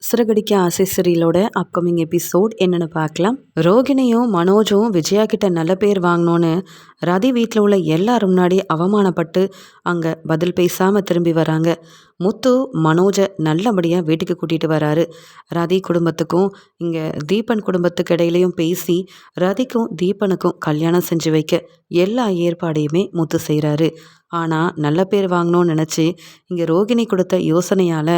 சிறகடிக்க ஆசை சீரியலோட upcoming episode என்னன்னு பார்க்கலாம். ரோகிணியும் மனோஜும் விஜயா கிட்ட நல்ல பேர் வாங்கணும்னு ரதி வீட்டில் உள்ள எல்லாரும் முன்னாடி அவமானப்பட்டு அங்கே பதில் பேசாமல் திரும்பி வராங்க. முத்து மனோஜை நல்லபடியாக வீட்டுக்கு கூட்டிகிட்டு வராரு. ரதி குடும்பத்துக்கும் இங்கே தீபன் குடும்பத்துக்கு இடையிலையும் பேசி ரதிக்கும் தீபனுக்கும் கல்யாணம் செஞ்சு வைக்க எல்லா ஏற்பாடையுமே முத்து செய்கிறாரு. ஆனால் நல்ல பேர் வாங்கணும்னு நினச்சி இங்கே ரோகிணி கொடுத்த யோசனையால்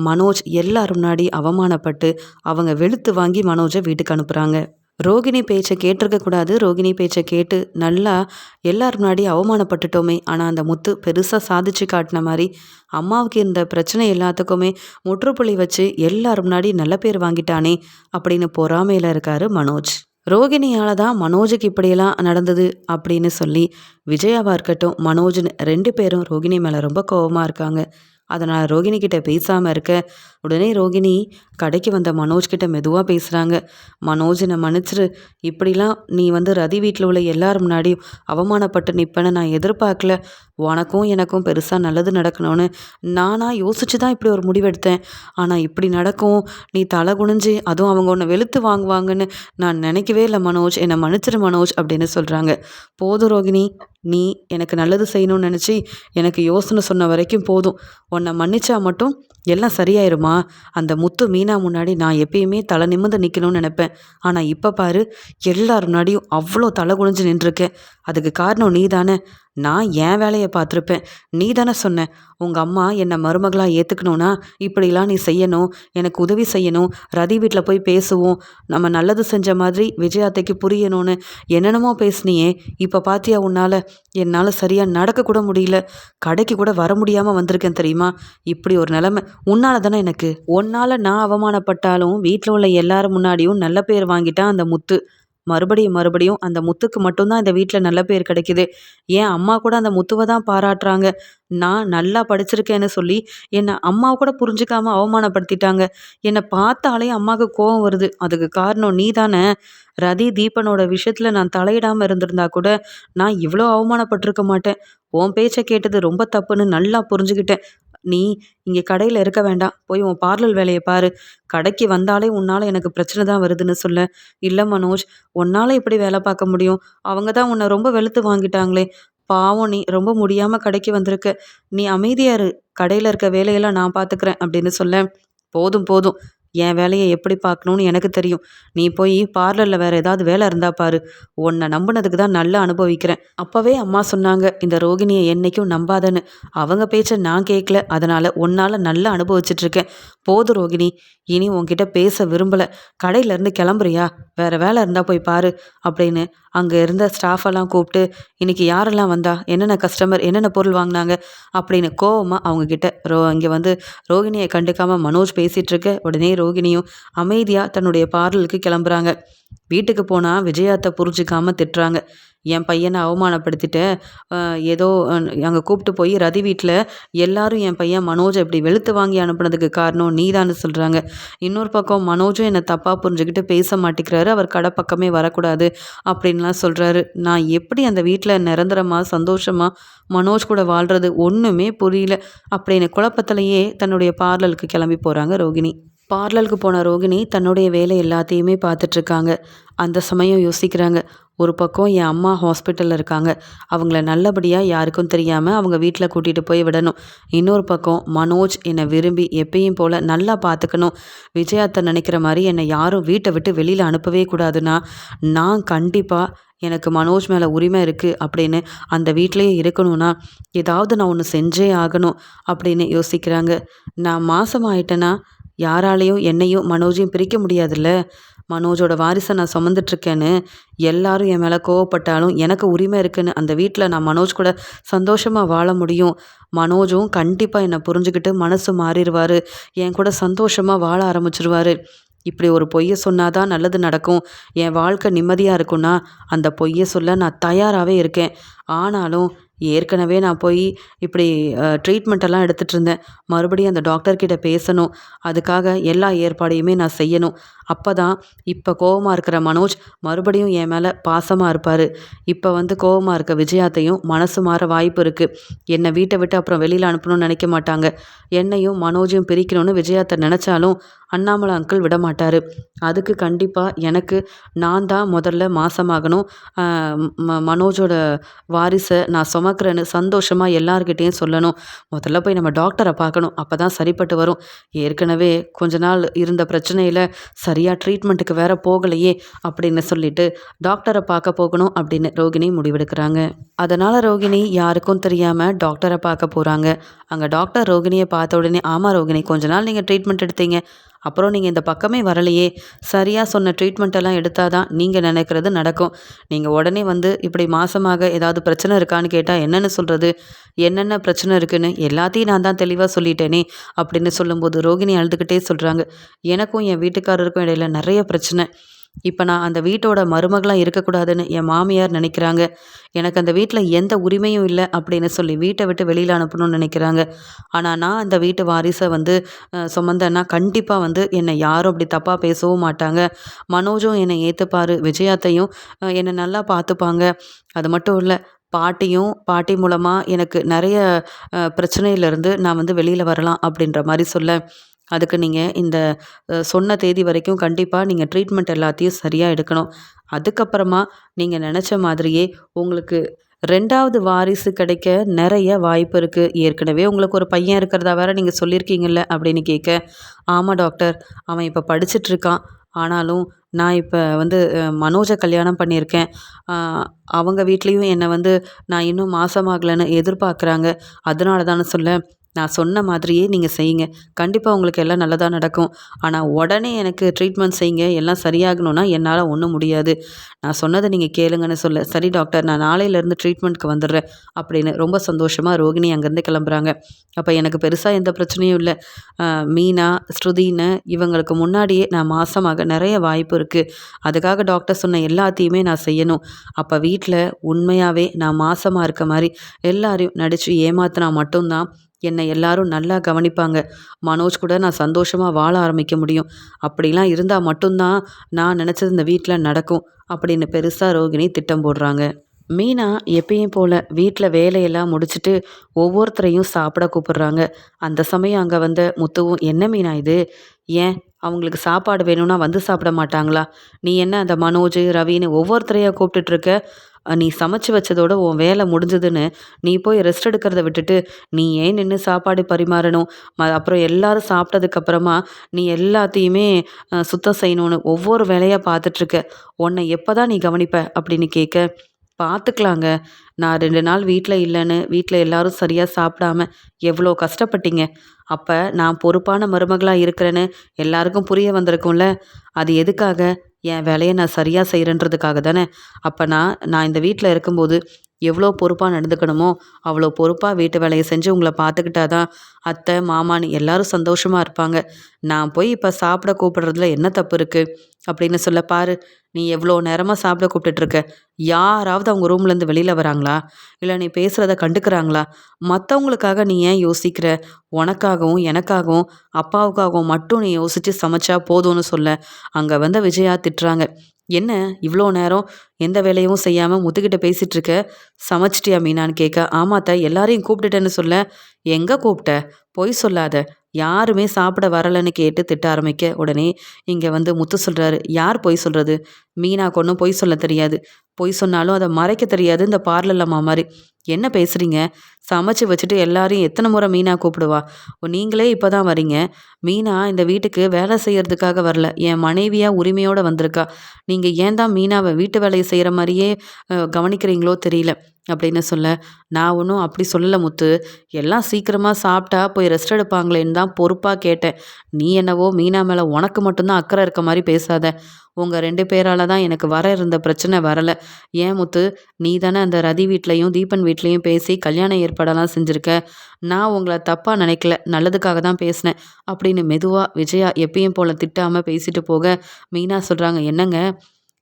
மனோஜ் எல்லாரும் முன்னாடி அவமானப்பட்டு அவங்க வெளுத்து வாங்கி மனோஜை வீட்டுக்கு அனுப்புகிறாங்க. ரோகிணி பேச்சை கேட்டிருக்கக்கூடாது. ரோகிணி பேச்சை கேட்டு நல்லா எல்லாரும் முன்னாடி அவமானப்பட்டுட்டோமே. ஆனால் அந்த முத்து பெருசாக சாதிச்சு காட்டின மாதிரி அம்மாவுக்கு இந்த பிரச்சனை எல்லாத்துக்குமே முற்றுப்புள்ளி வச்சு எல்லாரும் முன்னாடி நல்ல பேர் வாங்கிட்டானே அப்படின்னு பொறாமையில் இருக்காரு மனோஜ். ரோகிணியால் தான் மனோஜுக்கு இப்படியெல்லாம் நடந்தது அப்படின்னு சொல்லி விஜயாவாக இருக்கட்டும் மனோஜ்னு 2 பேரும் ரோகிணி மேலே ரொம்ப கோபமாக இருக்காங்க. அதனால் ரோகிணி கிட்ட பேசாமல் இருக்க உடனே ரோகிணி கடைக்கு வந்த மனோஜ்கிட்ட மெதுவாக பேசுகிறாங்க. மனோஜ் என்னை மன்னிச்சிரு, இப்படிலாம் நீ ரதி வீட்டில் உள்ள எல்லாரும் முன்னாடியும் அவமானப்பட்டு நிற்பேன்னு நான் எதிர்பார்க்கல. உனக்கும் எனக்கும் பெருசாக நல்லது நடக்கணும்னு நானாக யோசிச்சு தான் இப்படி ஒரு முடிவெடுத்தேன். ஆனால் இப்படி நடக்கும், நீ தலை குனிஞ்சு அதுவும் அவங்க உன்னை வெளுத்து வாங்குவாங்கன்னு நான் நினைக்கவே இல்லை மனோஜ், என்னை மன்னிச்சிரு மனோஜ் அப்படின்னு சொல்கிறாங்க. போதும் ரோகிணி, நீ எனக்கு நல்லது செய்யணும்னு நினச்சி எனக்கு யோசனை சொன்ன வரைக்கும் போதும். உன்னை மன்னிச்சா மட்டும் எல்லாம் சரியாயிருமா? அந்த முத்து மீனா முன்னாடி நான் எப்பயுமே தலை நிமிர்ந்து நிற்கணும்னு நினைப்பேன். ஆனால் இப்போ பாரு, எல்லார் முன்னாடியும் அவ்வளோ தலை குனிஞ்சு நின்றுருக்கேன். அதுக்கு காரணம் நீ தானே. நான் என் வேலையை பார்த்துருப்பேன். நீ தானே சொன்ன உங்கள் அம்மா என்னை மருமகளாக ஏற்றுக்கணுன்னா இப்படிலாம் நீ செய்யணும், எனக்கு உதவி செய்யணும், ரதி வீட்டில் போய் பேசுவோம், நம்ம நல்லது செஞ்ச மாதிரி விஜயாத்தைக்கு புரியணும்னு என்னென்னமோ பேசுனியே. இப்போ பார்த்தியா என்னால் சரியாக நடக்கக்கூட முடியல, கடைக்கு கூட வர முடியாமல் வந்திருக்கேன் தெரியுமா? இப்படி ஒரு நிலைமை உன்னால் தானே எனக்கு. உன்னால் நான் அவமானப்பட்டாலும் வீட்டில் உள்ள எல்லாரும் முன்னாடியும் நல்ல பேர் வாங்கிட்டான் அந்த முத்து. மறுபடியும் அந்த முத்துக்கு மட்டும்தான் இந்த வீட்டில் நல்ல பேர் கிடைக்குது. என் அம்மா கூட அந்த முத்துவை தான் பாராட்டுறாங்க. நான் நல்லா படிச்சிருக்கேன்னு சொல்லி என்னை அம்மாவை கூட புரிஞ்சுக்காம அவமானப்படுத்திட்டாங்க. என்னை பார்த்தாலே அம்மாவுக்கு கோபம் வருது. அதுக்கு காரணம் நீ தானே. ரதி தீபனோட விஷயத்தில் நான் தலையிடாமல் இருந்திருந்தா கூட நான் இவ்வளோ அவமானப்பட்டிருக்க மாட்டேன். உன் பேச்சை கேட்டது ரொம்ப தப்புன்னு நல்லா புரிஞ்சுக்கிட்டேன். நீ இங்கே கடையில் இருக்க வேண்டாம், போய் உன் பார்லர் வேலையை பாரு. கடைக்கு வந்தாலே உன்னால் எனக்கு பிரச்சனை தான் வருதுன்னு சொல்ல. இல்லை மனோஜ், உன்னால் எப்படி வேலை பார்க்க முடியும்? அவங்க தான் உன்னை ரொம்ப வெளுத்து வாங்கிட்டாங்களே. பாவம், நீ ரொம்ப முடியாமல் கடைக்கு வந்திருக்க. நீ அமைதியா இரு, கடையில் இருக்க வேலையெல்லாம் நான் பார்த்துக்கிறேன் அப்படின்னு சொல்ல. போதும், என் வேலையை எப்படி பார்க்கணுன்னு எனக்கு தெரியும். நீ போய் பார்லரில் வேறு ஏதாவது வேலை இருந்தா பாரு. உன்னை நம்பினதுக்கு தான் நல்லா அனுபவிக்கிறேன். அப்போவே அம்மா சொன்னாங்க இந்த ரோகிணியை என்றைக்கும் நம்பாதன்னு. அவங்க பேச்சை நான் கேட்கல, அதனால் உன்னால் நல்லா அனுபவிச்சிட்ருக்கேன். போதும் ரோகிணி, இனி உன்கிட்ட பேச விரும்பலை. கடையிலேருந்து கிளம்புறியா? வேறு வேலை இருந்தால் போய் பாரு அப்படின்னு அங்கே இருந்த ஸ்டாஃபெல்லாம் கூப்பிட்டு இன்றைக்கி யாரெல்லாம் வந்தா, என்னென்ன கஸ்டமர், என்னென்ன பொருள் வாங்கினாங்க அப்படின்னு கோவமாக அவங்கக்கிட்ட இங்கே ரோகிணியை கண்டுக்காமல் மனோஜ் பேசிகிட்ருக்க. உடனே ரோகிணியும் அமைதியாக தன்னுடைய பார்லருக்கு கிளம்புறாங்க. வீட்டுக்கு போனால் விஜயாத்தை புரிஞ்சிக்காமல் திட்டுறாங்க. என் பையனை அவமானப்படுத்திட்ட, ஏதோ அங்கே கூப்பிட்டு போய் ரதி வீட்டில் எல்லாரும் என் பையன் மனோஜை இப்படி வெளுத்து வாங்கி அனுப்புனதுக்கு காரணம் நீதான்னு சொல்கிறாங்க. இன்னொரு பக்கம் மனோஜும் என்னை தப்பாக புரிஞ்சுக்கிட்டு பேச மாட்டேங்கிறாரு, அவர் கடை பக்கமே வரக்கூடாது அப்படின்லாம் சொல்கிறாரு. நான் எப்படி அந்த வீட்டில் நிரந்தரமாக சந்தோஷமாக மனோஜ் கூட வாழ்கிறது ஒன்றுமே புரியல அப்படின்னு குழப்பத்திலேயே தன்னுடைய பார்லருக்கு கிளம்பி போகிறாங்க ரோகிணி. பார்லருக்கு போன ரோகிணி தன்னுடைய வேலை எல்லாத்தையுமே பார்த்துட்ருக்காங்க. அந்த சமயம் யோசிக்கிறாங்க, ஒரு பக்கம் என் அம்மா ஹாஸ்பிட்டலில் இருக்காங்க, அவங்கள நல்லபடியாக யாருக்கும் தெரியாமல் அவங்க வீட்டில் கூட்டிகிட்டு போய் விடணும். இன்னொரு பக்கம் மனோஜ் என்னை விரும்பி எப்பயும் போல் நல்லா பார்த்துக்கணும். விஜயாத்தை நினைக்கிற மாதிரி என்னை யாரும் வீட்டை விட்டு வெளியில் அனுப்பவே கூடாதுன்னா நான் கண்டிப்பாக எனக்கு மனோஜ் மேலே உரிமை இருக்குது அப்படின்னு அந்த வீட்டிலையே இருக்கணும்னா ஏதாவது நான் ஒன்று செஞ்சே ஆகணும் அப்படின்னு யோசிக்கிறாங்க. நான் மாதம் ஆயிட்டேன்னா யாராலையும் என்னையும் மனோஜையும் பிரிக்க முடியாதுல்ல. மனோஜோட வாரிசை நான் சுமந்துட்டுருக்கேன்னு எல்லாரும் என் மேலே கோவப்பட்டாலும் எனக்கு உரிமை இருக்குன்னு அந்த வீட்டில் நான் மனோஜ் கூட சந்தோஷமாக வாழ முடியும். மனோஜும் கண்டிப்பாக என்னை புரிஞ்சுக்கிட்டு மனசு மாறிடுவார், என் கூட சந்தோஷமாக வாழ ஆரம்பிச்சிருவார். இப்படி ஒரு பொய்யை சொன்னாதான் நல்லது நடக்கும், என் வாழ்க்கை நிம்மதியாக இருக்குன்னா அந்த பொய்யை சொல்ல நான் தயாராகவே இருக்கேன். ஆனாலும் ஏற்கனவே நான் போய் இப்படி ட்ரீட்மெண்ட்டெல்லாம் எடுத்துகிட்டு இருந்தேன். மறுபடியும் அந்த டாக்டர்கிட்ட பேசணும், அதுக்காக எல்லா ஏற்பாடையுமே நான் செய்யணும். அப்போ தான் இப்போ கோவமாக இருக்கிற மனோஜ் மறுபடியும் என் மேலே பாசமாக இருப்பார். இப்போ கோவமாக இருக்க விஜயாத்தையும் மனசு மாற வாய்ப்பு இருக்குது. என்னை வீட்டை விட்டு அப்புறம் வெளியில் அனுப்பணும்னு நினைக்க மாட்டாங்க. என்னையும் மனோஜையும் பிரிக்கணும்னு விஜயாத்தை நினச்சாலும் அண்ணாமலை அங்கிள் விடமாட்டார். அதுக்கு கண்டிப்பாக எனக்கு நான் தான் முதல்ல மாசமாகணும். மனோஜோட வாரிசை நான் சுமக்கிறேன்னு சந்தோஷமாக எல்லார்கிட்டேயும் சொல்லணும். முதல்ல போய் நம்ம டாக்டரை பார்க்கணும். அப்போ தான் சரிப்பட்டு வரும். ஏற்கனவே கொஞ்ச நாள் இருந்த பிரச்சனையில் சரியாக ட்ரீட்மெண்ட்டுக்கு வேற போகலையே அப்படின்னு சொல்லிட்டு டாக்டரை பார்க்க போகணும் அப்படின்னு ரோகிணி முடிவெடுக்கிறாங்க. அதனால் ரோகிணி யாருக்கும் தெரியாமல் டாக்டரை பார்க்க போகிறாங்க. அங்கே டாக்டர் ரோகிணியை பார்த்த உடனே, ஆமாம் ரோகிணி, கொஞ்ச நாள் நீங்கள் ட்ரீட்மெண்ட் எடுத்தீங்க, அப்புறம் நீங்கள் இந்த பக்கமே வரலையே, சரியாக சொன்ன ட்ரீட்மெண்ட் எல்லாம் எடுத்தால் தான் நீங்கள் நினைக்கிறது நடக்கும். நீங்கள் உடனே வந்து இப்படி மாசமாக ஏதாவது பிரச்சனை இருக்கான்னு கேட்டால் என்னென்னு சொல்கிறது, என்னென்ன பிரச்சனை இருக்குன்னு எல்லாத்தையும் நான் தான் தெளிவாக சொல்லிட்டேனே அப்படின்னு சொல்லும்போது ரோகிணி அழுதுகிட்டே சொல்கிறாங்க, எனக்கும் என் வீட்டுக்காரருக்கும் இடையில நிறைய பிரச்சனை. இப்போ நான் அந்த வீட்டோட மருமகளாக இருக்கக்கூடாதுன்னு என் மாமியார் நினைக்கிறாங்க. எனக்கு அந்த வீட்டில் எந்த உரிமையும் இல்லை அப்படின்னு சொல்லி வீட்டை விட்டு வெளியில் அனுப்பணும்னு நினைக்கிறாங்க. ஆனால் நான் அந்த வீட்டு வாரிசை வந்து சுமந்தேன்னா கண்டிப்பாக வந்து என்னை யாரும் அப்படி தப்பாக பேசவும் மாட்டாங்க. மனோஜும் என்னை ஏற்றுப்பார், விஜயாத்தையும் என்னை நல்லா பார்த்துப்பாங்க. அது மட்டும் இல்லை, பாட்டி மூலமாக எனக்கு நிறைய பிரச்சனையிலேருந்து நான் வந்து வெளியில் வரலாம் அப்படின்ற மாதிரி சொல்ல, அதுக்கு நீங்கள் இந்த சொன்ன தேதி வரைக்கும் கண்டிப்பாக நீங்கள் ட்ரீட்மெண்ட் எல்லாத்தையும் சரியாக எடுக்கணும். அதுக்கப்புறமா நீங்கள் நினச்ச மாதிரியே உங்களுக்கு 2வது வாரிசு கிடைக்க நிறைய வாய்ப்பு இருக்குது. ஏற்கனவே உங்களுக்கு ஒரு பையன் இருக்கிறதா வேற நீங்கள் சொல்லியிருக்கீங்கல்ல அப்படின்னு கேட்க, ஆமாம் டாக்டர், அவன் இப்போ படிச்சிட்ருக்கான். ஆனாலும் நான் இப்போ வந்து மனோஜை கல்யாணம் பண்ணியிருக்கேன். அ அவங்க வீட்லேயும் என்னை வந்து நான் இன்னும் மாசமாகலைன்னு எதிர்பார்க்குறாங்க. அதனால தானே சொல்ல, நான் சொன்ன மாதிரியே நீங்கள் செய்யுங்க. கண்டிப்பாக உங்களுக்கு எல்லாம் நல்லதா நடக்கும். ஆனால் உடனே எனக்கு ட்ரீட்மெண்ட் செய்யுங்க, எல்லாம் சரியாகணும்னா என்னால் ஒன்றும் முடியாது. நான் சொன்னதை நீங்கள் கேளுங்கன்னு சொல்ல, சரி டாக்டர், நான் நாளையிலேருந்து ட்ரீட்மெண்ட்க்கு வந்துடுறேன் அப்படின்னு ரொம்ப சந்தோஷமாக ரோகிணி அங்கேருந்து கிளம்புறாங்க. அப்போ எனக்கு பெருசாக எந்த பிரச்சனையும் இல்லை. மீனா, ஸ்ருதின்னு இவங்களுக்கு முன்னாடியே நான் மாசமாக நிறைய வாய்ப்பு இருக்குது. அதுக்காக டாக்டர் சொன்ன எல்லாத்தையுமே நான் செய்யணும். அப்போ வீட்டில் உண்மையாகவே நான் மாசமாக இருக்க மாதிரி எல்லாரையும் நடித்து ஏமாத்தினா மட்டும்தான் என்னை எல்லாரும் நல்லா கவனிப்பாங்க. மனோஜ் கூட நான் சந்தோஷமாக வாழ ஆரம்பிக்க முடியும். அப்படிலாம் இருந்தால் மட்டும்தான் நான் நினச்சது இந்த வீட்டில் நடக்கும் அப்படின்னு பெருசாக ரோகிணி திட்டம் போடுறாங்க. மீனா எப்பயும் போல் வீட்டில் வேலையெல்லாம் முடிச்சுட்டு ஒவ்வொருத்தரையும் சாப்பிட கூப்பிடுறாங்க. அந்த சமயம் அங்கே வந்த முத்துவும், என்ன மீனா இது, ஏன் அவங்களுக்கு சாப்பாடு வேணும்னா வந்து சாப்பிட மாட்டாங்களா? நீ என்ன அந்த மனோஜ், ரவின்னு ஒவ்வொருத்தரையாக கூப்பிட்டுட்ருக்க? நீ சமைச்சு வச்சதோட உன் வேலை முடிஞ்சதுன்னு நீ போய் ரெஸ்ட் எடுக்கிறத விட்டுட்டு நீ ஏன் நின்று சாப்பாடு பரிமாறணும்? அப்புறம் எல்லாரும் சாப்பிட்டதுக்கப்புறமா நீ எல்லாத்தையுமே சுத்தம் செய்யணும்னு ஒவ்வொரு வேலையாக பார்த்துட்ருக்க. உன்னை எப்போ தான் நீ கவனிப்ப அப்படின்னு கேட்க, பார்த்துக்கலாங்க. நான் 2 நாள் வீட்டில் இல்லைன்னு வீட்டில் எல்லாரும் சரியாக சாப்பிடாம எவ்வளோ கஷ்டப்பட்டீங்க. அப்போ நான் பொறுப்பான மருமகளாக இருக்கிறேன்னு எல்லாருக்கும் புரிய வந்திருக்கும்ல. அது எதுக்காக? என் வேலையை நான் சரியாக செய்கிறேன்றதுக்காக தானே. அப்போ நான் இந்த வீட்டில் இருக்கும்போது எவ்வளோ பொறுப்பாக நடந்துக்கணுமோ அவ்வளோ பொறுப்பாக வீட்டு வேலையை செஞ்சு உங்களை பார்த்துக்கிட்டா தான் அத்தை, மாமான்னு எல்லாரும் சந்தோஷமாக இருப்பாங்க. நான் போய் இப்போ சாப்பிட கூப்பிடுறதுல என்ன தப்பு இருக்குது அப்படின்னு சொல்ல, பாரு, நீ எவ்வளோ நேரமாக சாப்பிட கூப்பிட்டுட்ருக்க. யாராவது அவங்க ரூம்லேருந்து வெளியில் வராங்களா? இல்லை நீ பேசுகிறத கண்டுக்கிறாங்களா? மற்றவங்களுக்காக நீ ஏன் யோசிக்கிற? உனக்காகவும் எனக்காகவும் அப்பாவுக்காகவும் மட்டும் நீ யோசித்து சமைச்சா போதும்னு சொல்ல, அங்கே வந்த விஜயா திட்டுறாங்க. என்ன இவ்வளோ நேரம் எந்த வேலையும் செய்யாமல் முத்துக்கிட்ட பேசிகிட்டு இருக்க, சமைச்சிட்டியா மீனான்னு கேட்க, ஆமாத்த, எல்லாரையும் கூப்பிட்டுட்டேன்னு சொல்ல, எங்கே கூப்பிட்ட? பொய் சொல்லாத, யாருமே சாப்பிட வரலைன்னு கேட்டு திட்ட ஆரம்பிக்க, உடனே இங்கே வந்து முத்து சொல்கிறாரு, யார் பொய் சொல்கிறது? மீனாக்கு ஒன்றும் பொய் சொல்ல தெரியாது. பொய் சொன்னாலும் அதை மறைக்க தெரியாது இந்த பார்லர் அம்மா மாதிரி. என்ன பேசுகிறீங்க? சமைச்சு வச்சுட்டு எல்லாரையும் எத்தனை முறை மீனா கூப்பிடுவா? நீங்களே இப்போ தான் வரீங்க. மீனா இந்த வீட்டுக்கு வேலை செய்கிறதுக்காக வரல, என் மனைவியாக உரிமையோடு வந்திருக்கா. நீங்கள் ஏன் தான் மீனாவை வீட்டு வேலையை செய்கிற மாதிரியே கவனிக்கிறீங்களோ தெரியல அப்படின்னு சொல்ல, நான் ஒன்றும் அப்படி சொல்லலை முத்து, எல்லாம் சீக்கிரமாக சாப்பிட்டா போய் ரெஸ்ட் எடுப்பாங்களேன்னு தான் பொறுப்பாக கேட்டேன். நீ என்னவோ மீனா மேலே உனக்கு மட்டும்தான் அக்கறை இருக்க மாதிரி பேசாத. உங்கள் 2 பேரால் தான் எனக்கு வர இருந்த பிரச்சனை வரலை. ஏன் முத்து, நீ தானே அந்த ரதி வீட்லேயும் தீபன் வீட்லேயும் பேசி கல்யாண ஏற்பாடெல்லாம் செஞ்சுருக்க. நான் உங்களை தப்பாக நினைக்கல, நல்லதுக்காக தான் பேசினேன் அப்படின்னு மெதுவாக விஜயா எப்பயும் போல் திட்டாமல் பேசிட்டு போக, மீனா சொல்கிறாங்க, என்னங்க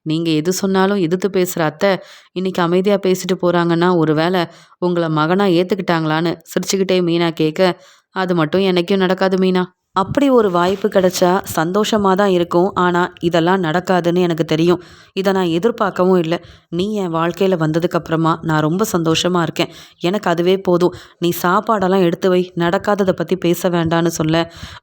நீங்கள் எது சொன்னாலும் எதிர்த்து பேசுகிற அத்தை இன்னைக்கு அமைதியாக பேசிட்டு போகிறாங்கன்னா ஒரு வேளை உங்களை மகனாக ஏற்றுக்கிட்டாங்களான்னு சிரிச்சுக்கிட்டே மீனா கேட்க, அது மட்டும் என்னைக்கும் நடக்காது மீனா. அப்படி ஒரு வாய்ப்பு கிடைச்சா சந்தோஷமா தான் இருக்கும். ஆனா, இதெல்லாம் நடக்காதுன்னு எனக்கு தெரியும். இத நான் எதிர்பார்க்கவும் இல்ல. நீ என் வாழ்க்கையில வந்ததுக்கப்புறமா நான் ரொம்ப சந்தோஷமா இருக்கேன். எனக்கு அதுவே போதும். நீ சாப்பாடெல்லாம் எடுத்து வை. நடக்காதத பத்தி பேச வேண்டான்னு சொல்ல,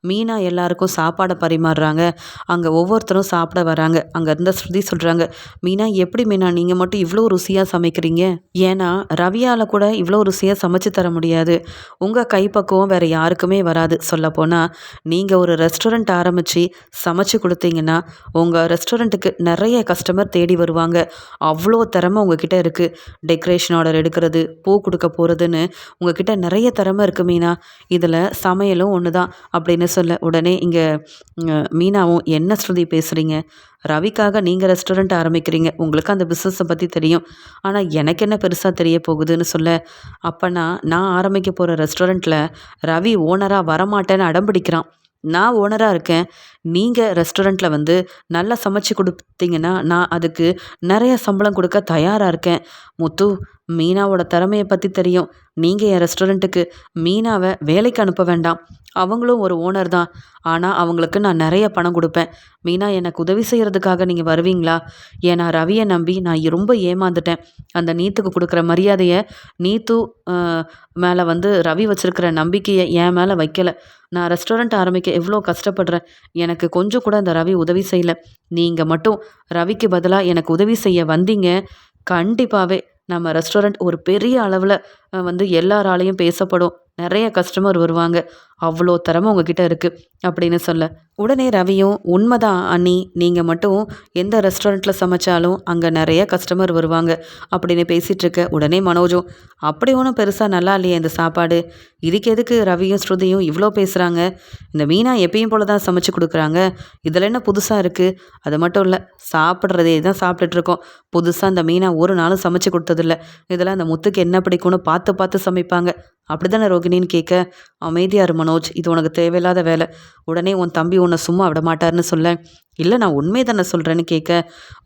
மீனா எல்லாருக்கும் சாப்பாட பரிமாறுறாங்க. அங்க ஒவ்வொருத்தரும் சாப்பிட வராங்க. அங்க இருந்த ஸ்ருதி சொல்றாங்க, "மீனா எப்படி மீனா நீங்க மட்டும் இவ்ளோ ருசியா சமைக்கிறீங்க? ஏன்னா, ரவியால கூட இவ்ளோ ருசியா சமைச்சு தர முடியாது. உங்க கைப்பக்குவம் வேற யாருக்குமே வராது. சொல்லப்போனா நீங்க ஒரு ரெஸ்டாரண்ட் ஆரம்பிச்சு சமைச்சு குடுத்தீங்கன்னா, உங்க ரெஸ்டாரண்ட்டுக்கு நெறைய கஸ்டமர் தேடி வருவாங்க. அவ்ளோ திறமை உங்ககிட்ட இருக்கு. டெக்கரேஷன் ஆர்டர் எடுக்கிறது, பூ குடுக்க போறதுன்னு உங்ககிட்ட நெறைய திறமை இருக்கு மீனா. இதுல சமையலும் ஒண்ணு தான் அப்படின்னு சொல்ல, உடனே இங்க மீனாவும் என்ன ஸ்ருதி பேசுறீங்க? ரவிக்காக நீங்க ரெஸ்டாரண்ட் ஆரம்பிக்கிறீங்க. உங்களுக்கு அந்த பிசினஸ பத்தி தெரியும். ஆனா எனக்கு என்ன பெருசா தெரிய போகுதுன்னு சொல்ல, அப்பன்னா நான் ஆரம்பிக்க போற ரெஸ்டாரண்ட்ல ரவி ஓனரா வரமாட்டேன்னு அடம் பிடிக்கிறான். நான் ஓனரா இருக்கேன். நீங்க ரெஸ்டாரண்ட்ல வந்து நல்லா சமைச்சு குடுத்தீங்கன்னா, நான் அதுக்கு நெறைய சம்பளம் குடுக்க தயாரா இருக்கேன். முத்து, மீனாவோட திறமைய பத்தி தெரியும். நீங்க என் ரெஸ்டாரண்ட்டுக்கு மீனாவ வேலைக்கு அனுப்ப வேண்டாம். அவங்களும் ஒரு ஓனர் தான். ஆனா, அவங்களுக்கு நான் நெறைய பணம் குடுப்பேன். மீனா எனக்கு உதவி செய்றதுக்காக நீங்க வருவீங்களா? ஏன்னா ரவிய நம்பி நான் ரொம்ப ஏமாந்துட்டேன். அந்த நீத்துக்கு குடுக்குற மரியாதைய நீத்து அ மேல வந்து ரவி வச்சிருக்கிற நம்பிக்கைய என் மேல வைக்கல. நான் ரெஸ்டாரண்ட் ஆரம்பிக்க எவ்ளோ கஷ்டப்படுறேன். எனக்கு கொஞ்சம் கூட அந்த ரவி உதவி செய்யல. நீங்க மட்டும் ரவிக்கு பதிலா எனக்கு உதவி செய்ய வந்தீங்க, கண்டிப்பாவே நம்ம ரெஸ்டாரண்ட் ஒரு பெரிய அளவுல வந்து எல்லாராலயும் பேசப்படும். நெறைய கஸ்டமர் வருவாங்க. அவ்ளோ திறமை உங்ககிட்ட இருக்கு அப்படின்னு சொல்ல. உடனே ரவியும் உண்மதான் அண்ணி. நீங்க மட்டும் எந்த ரெஸ்டாரண்ட்ல சமைச்சாலும் அங்க நெறைய கஸ்டமர் வருவாங்க அப்படின்னு பேசிட்டு இருக்க. உடனே மனோஜும் அப்படி ஒண்ணும் பெருசா நல்லா இல்லையே இந்த சாப்பாடு. இதுக்கு எதுக்கு ரவியும் ஸ்ருதியும் இவ்ளோ பேசுறாங்க? இந்த மீனா எப்பயும் போல தான் சமைச்சு குடுக்குறாங்க. இதுல என்ன புதுசா இருக்கு? அது மட்டும் இல்ல, சாப்பிடுறதே தான் சாப்பிட்டுட்டு இருக்கோம். புதுசா இந்த மீனா ஒரு நாளும் சமைச்சு குடுத்ததில்ல. இதெல்லாம் அந்த முத்துக்கு என்ன பிடிக்கும்னு பார்த்து பார்த்து சமைப்பாங்க. அப்படிதானே ரோகிணின்னு கேட்க, அமைதியா இரு மனோஜ். இது உனக்கு தேவையில்லாத வேலை. உடனே உன் தம்பி உன்னை சும்மா விட மாட்டாருன்னு சொல்ல, இல்ல நான் உண்மைய தானே சொல்றேன்னு கேட்க,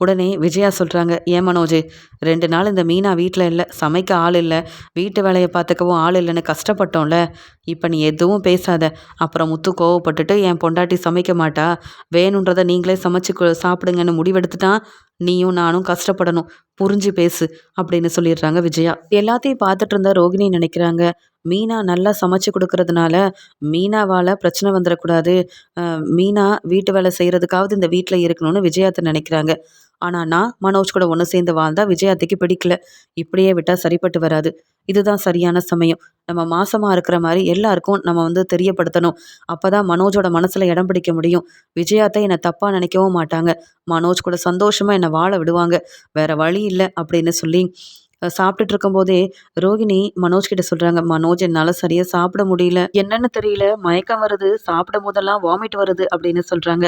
உடனே விஜயா சொல்றாங்க, ஏன் மனோஜ் 2 நாள் இந்த மீனா வீட்ல இல்ல. சமைக்க ஆள் இல்ல. வீட்டு வேலைய பார்த்துக்கவும் ஆள் இல்லன்னு கஷ்டப்பட்டோம்ல. இப்ப நீ எதுவும் பேசாத. அப்புறம் முத்து கோவப்பட்டுட்டு என் பொண்டாட்டி சமைக்க மாட்டா. வேணுன்றத நீங்களே சமைச்சு சாப்பிடுங்கன்னு முடிவெடுத்துட்டான். நீயும் நானும் கஷ்டப்படணும். புரிஞ்சு பேசு அப்படின்னு சொல்லிடுறாங்க விஜயா. எல்லாத்தையும் பார்த்துட்டு இருந்த ரோகிணி நினைக்கிறாங்க, மீனா நல்லா சமைச்சு குடுக்கறதுனால மீனாவால பிரச்சனை வந்துடக்கூடாது. மீனா வீட்டு வேலை செய்றதுக்காவது இந்த வீட்ல இருக்கணும்னு விஜயாத்த நினைக்கிறாங்க. ஆனா நான் மனோஜ் கூட ஒண்ணு சேர்ந்து வாழ்ந்தா விஜயாத்தைக்கு பிடிக்கல. இப்படியே விட்டா சரிப்பட்டு வராது. இதுதான் சரியான சமயம். நம்ம மாசமா இருக்கிற மாரி எல்லாருக்கும் நம்ம வந்து தெரியப்படுத்தணும். அப்பதான் மனோஜோட மனசுல இடம் பிடிக்க முடியும். விஜயாத்த என்ன தப்பா நினைக்கவும் மாட்டாங்க. மனோஜ் கூட சந்தோஷமா என்ன வாழ விடுவாங்க. வேற வழி இல்ல அப்படின்னு சொல்லி சாப்பிட்டுட்டு இருக்கும்போதே ரோகிணி மனோஜ் கிட்ட சொல்றாங்க, "மனோஜ் என்னால சரியா சாப்பிட முடியல. என்னன்னு தெரியல. மயக்கம் வருது. சாப்பிடும் போதெல்லாம் வாமிட் வருது" அப்படின்னு சொல்றாங்க.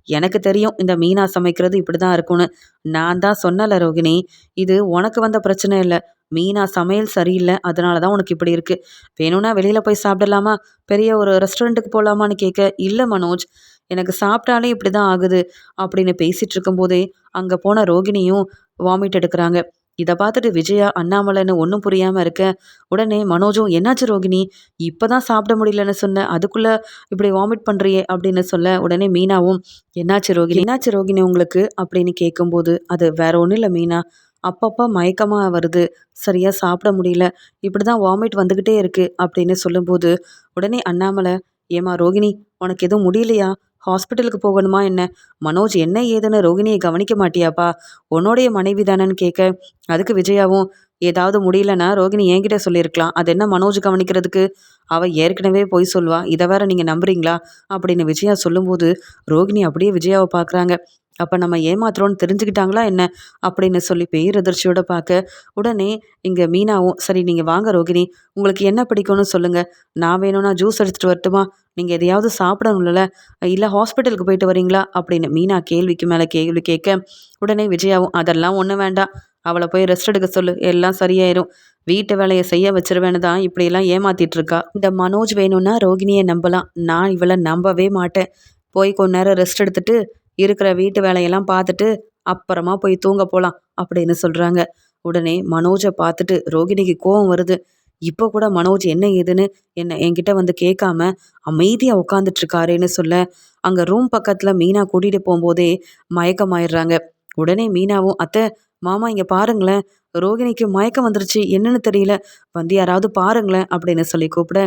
எனக்கு தெரியும் இந்த மீனா சமைக்கிறது இப்படிதான் இருக்கும்னு. நான் தான் சொன்னேன்ல ரோகிணி, இது உனக்கு வந்த பிரச்சனை இல்ல. மீனா சமையல் சரியில்ல. அதனால தான் உனக்கு இப்படி இருக்கு. வேணும்னா வெளியில போய் சாப்பிடலாமா? பெரிய ஒரு ரெஸ்டாரண்ட்டுக்கு போலாமான்னு கேட்க, "இல்ல மனோஜ். எனக்கு சாப்பிட்டாலே இப்படிதான் ஆகுது" அப்படின்னு பேசிட்டு இருக்கும்போதே, அங்க போன ரோகிணியும் வாமிட் எடுக்குறாங்க. இத பார்த்துட்டு விஜயா, அண்ணாமலைன்னு ஒண்ணும் புரியாம இருக்க, உடனே மனோஜும், "என்னாச்சு ரோகிணி? இப்பதான் சாப்பிட முடியலன்னு சொன்ன. அதுக்குள்ள இப்படி வாமிட் பண்றியே" அப்படின்னு சொல்ல, உடனே மீனாவும், என்னாச்சு ரோகிணி உங்களுக்கு?" அப்படின்னு கேட்கும்போது, "அது வேற ஒண்ணும் இல்ல மீனா. அப்பப்ப மயக்கமா வருது. சரியா சாப்பிட முடியல. இப்படிதான் வாமிட் வந்துகிட்டே இருக்கு" அப்படின்னு சொல்லும்போது, உடனே அண்ணாமலை, "ஏம்மா ரோகிணி, உனக்கு எதுவும் முடியலையா? ஹாஸ்பிட்டலுக்கு போகணுமா என்ன? மனோஜ் என்ன ஏதுன்னு ரோகிணிய கவனிக்க மாட்டியாப்பா? உன்னுடைய மனைவி தானேன்னு" கேட்க, அதுக்கு விஜயாவும், "ஏதாவது முடியலன்னா ரோகிணி என்கிட்ட சொல்லியிருக்கலாம். அது என்ன மனோஜ் கவனிக்கிறதுக்கு? அவ ஏற்கனவே பொய் சொல்வா. இத வேற நீங்க நம்புறீங்களா?" அப்படின்னு விஜயா சொல்லும்போது, ரோகிணி அப்படியே விஜயாவ பார்க்குறாங்க. அப்ப நம்ம ஏமாத்துறோம்னு தெரிஞ்சுக்கிட்டாங்களா என்ன? அப்படின்னு சொல்லி பேரதிர்ச்சியோட பார்க்க, உடனே இங்க மீனாவும், "சரி நீங்க வாங்க ரோகிணி. உங்களுக்கு என்ன பிடிக்கும்னு சொல்லுங்க. நான் வேணும்னா ஜூஸ் எடுத்துட்டு வரட்டுமா? நீங்க எதையாவது சாப்பிடணும்ல. இல்ல ஹாஸ்பிட்டலுக்கு போயிட்டு வரீங்களா?" அப்படின்னு மீனா கேள்விக்கு மேல கேள்வி கேட்க, உடனே விஜயாவும், "அதெல்லாம் ஒண்ணும் வேண்டாம். அவள போய் ரெஸ்ட் எடுக்க சொல்லு. எல்லாம் சரியாயிரும். வீட்டு வேலைய செய்ய வச்சுருவேன்னு தான் இப்படியெல்லாம் ஏமாத்திட்டு இருக்கா. இந்த மனோஜ் வேணும்னா ரோகிணிய நம்பலாம். நான் இவள நம்பவே மாட்டேன். போய் கொஞ்ச நேரம் ரெஸ்ட் எடுத்துட்டு, இருக்கிற வீட்டு வேலையெல்லாம் பார்த்துட்டு, அப்புறமா போய் தூங்க போலாம்" அப்படின்னு சொல்றாங்க. உடனே மனோஜ பார்த்துட்டு ரோகிணிக்கு கோவம் வருது. இப்போ கூட மனோஜ் என்ன ஏதுன்னு என்கிட்ட வந்து கேட்காம அமைதியா உட்காந்துட்டு இருக்காருன்னு சொல்ல, அங்க ரூம் பக்கத்துல மீனா கூட்டிட்டு போம்போதே மயக்கமாயிடுறாங்க. உடனே மீனாவும், "அத்தை, மாமா இங்க பாருங்களேன். ரோகிணிக்கு மயக்கம் வந்துருச்சு. என்னன்னு தெரியல. வந்து யாராவது பாருங்களேன்" அப்படின்னு சொல்லி கூப்பிட,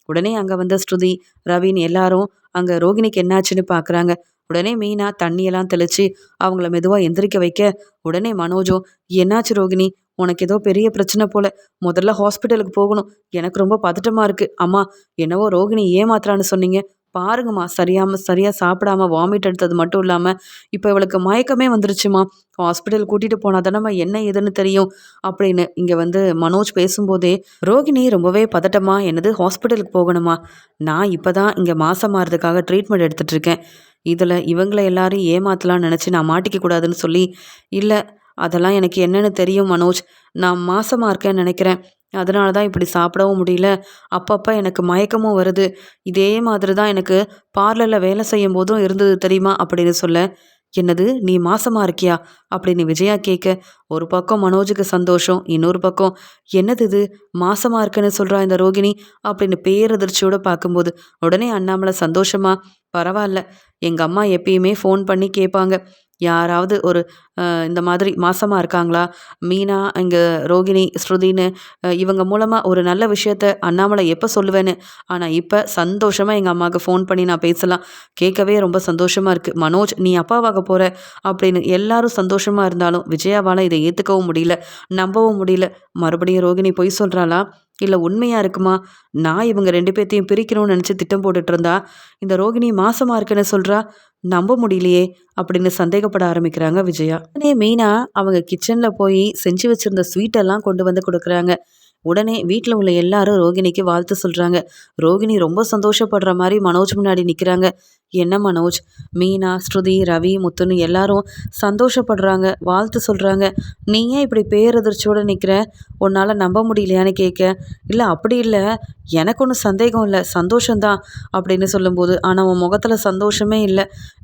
உடனே அங்க வந்த ஸ்ருதி, ரவின்னு எல்லாரும் அங்க ரோகிணிக்கு என்னாச்சுன்னு பார்க்குறாங்க. உடனே மீனா தண்ணியெல்லாம் தெளிச்சு அவங்கள மெதுவா எந்திரிக்க வைக்க, உடனே மனோஜும், "என்னாச்சு ரோகிணி? உனக்கு ஏதோ பெரிய பிரச்சனை போல. முதல்ல ஹாஸ்பிட்டலுக்கு போகணும். எனக்கு ரொம்ப பதட்டமா இருக்கு. அம்மா, என்னவோ ரோகிணி ஏமாத்துறான்னு சொன்னீங்க. பாருங்கம்மா, சரியா சாப்பிடாம வாமிட் எடுத்தது மட்டும் இல்லாம, இப்ப இவளுக்கு மயக்கமே வந்துருச்சும்மா. ஹாஸ்பிட்டல் கூட்டிட்டு போனா தானம்மா என்ன ஏதுன்னு தெரியும்" அப்படின்னு இங்க வந்து மனோஜ் பேசும்போதே, ரோகிணி ரொம்பவே பதட்டமா, "என்னது ஹாஸ்பிட்டலுக்கு போகணுமா? நான் இப்பதான் இங்க மாசமாறதுக்காக ட்ரீட்மெண்ட் எடுத்துட்டு இருக்கேன். இதுல இவங்கள எல்லாரையும் ஏமாத்தலாம்னு நினைச்சு நான் மாட்டிக்க கூடாதுன்னு சொல்லி, இல்ல அதெல்லாம் எனக்கு என்னன்னு தெரியும் மனோஜ். நான் மாசமா இருக்கேன்னு நினைக்கிறேன். அதனால தான் இப்படி சாப்பிடவும் முடியல. அப்பப்ப எனக்கு மயக்கமும் வருது. இதே மாதிரி தான் எனக்கு பார்லர்ல வேலை செய்யும்போதும் இருந்தது தெரியுமா?" அப்படின்னு சொல்ல, "என்னது நீ மாசமா இருக்கியா?" அப்படின்னு விஜயா கேட்க, ஒரு பக்கம் மனோஜுக்கு சந்தோஷம். இன்னொரு பக்கம், "என்னது இது? மாசமா இருக்கேன்னு சொல்றா இந்த ரோகிணி" அப்படின்னு பேரதிர்ச்சியோட பார்க்கும்போது, உடனே அண்ணாமலை சந்தோஷமா, "பரவால்ல. எங்க அம்மா எப்பயுமே ஃபோன் பண்ணி கேட்பாங்க. யாராவது ஒரு இந்த மாதிரி மாசமா இருக்காங்களா? மீனா, இங்க ரோகிணி, ஸ்ருதின்னு இவங்க மூலமா ஒரு நல்ல விஷயத்த அண்ணாமலை எப்ப சொல்லுவேன்னு. ஆனா இப்ப சந்தோஷமா எங்க அம்மாவுக்கு ஃபோன் பண்ணி நான் பேசலாம். கேட்கவே ரொம்ப சந்தோஷமா இருக்கு. மனோஜ், நீ அப்பாவாக போற" அப்படின்னு எல்லாரும் சந்தோஷமா இருந்தாலும், விஜயாவால இத ஏத்துக்கவும் முடியல, நம்பவும் முடியல. மறுபடியும் ரோகிணி பொய் சொல்றாளா? இல்ல உண்மையா இருக்குமா? நான் இவங்க 2 பேத்தையும் பிரிக்கணும்னு நெனச்சு திட்டம் போட்டுட்டு இருந்தா, இந்த ரோகிணி மாசமா இருக்கேன்னு சொல்றா. நம்ப முடியலையே! அப்படின்னு சந்தேகப்பட ஆரம்பிக்கிறாங்க விஜயா. உடனே மீனா அவங்க கிச்சன்ல போய் செஞ்சு வச்சிருந்த ஸ்வீட் எல்லாம் கொண்டு வந்து குடுக்குறாங்க. உடனே வீட்ல உள்ள எல்லாரும் ரோகிணிக்கு வாழ்த்து சொல்றாங்க. ரோகிணி ரொம்ப சந்தோஷப்படுற மாரி மனோஜ் முன்னாடி நிக்கிறாங்க. "என்ன மனோஜ்?" மீனா, ஸ்ருதி, ரவி, முத்துன்னு எல்லாரும் சந்தோஷப்படுறாங்க, வாழ்த்து சொல்றாங்க. "நீ ஏன் இப்படி பேரதிர்ச்சியோட நிக்கிற? உன்னால நம்ப முடியலையான்னு?" கேட்க, "இல்ல அப்படி இல்ல. எனக்கு ஒண்ணும் சந்தேகம் இல்ல. சந்தோஷம் தான்" அப்படின்னு சொல்லும்போது, "ஆனா உன் முகத்துல சந்தோஷமே இல்ல.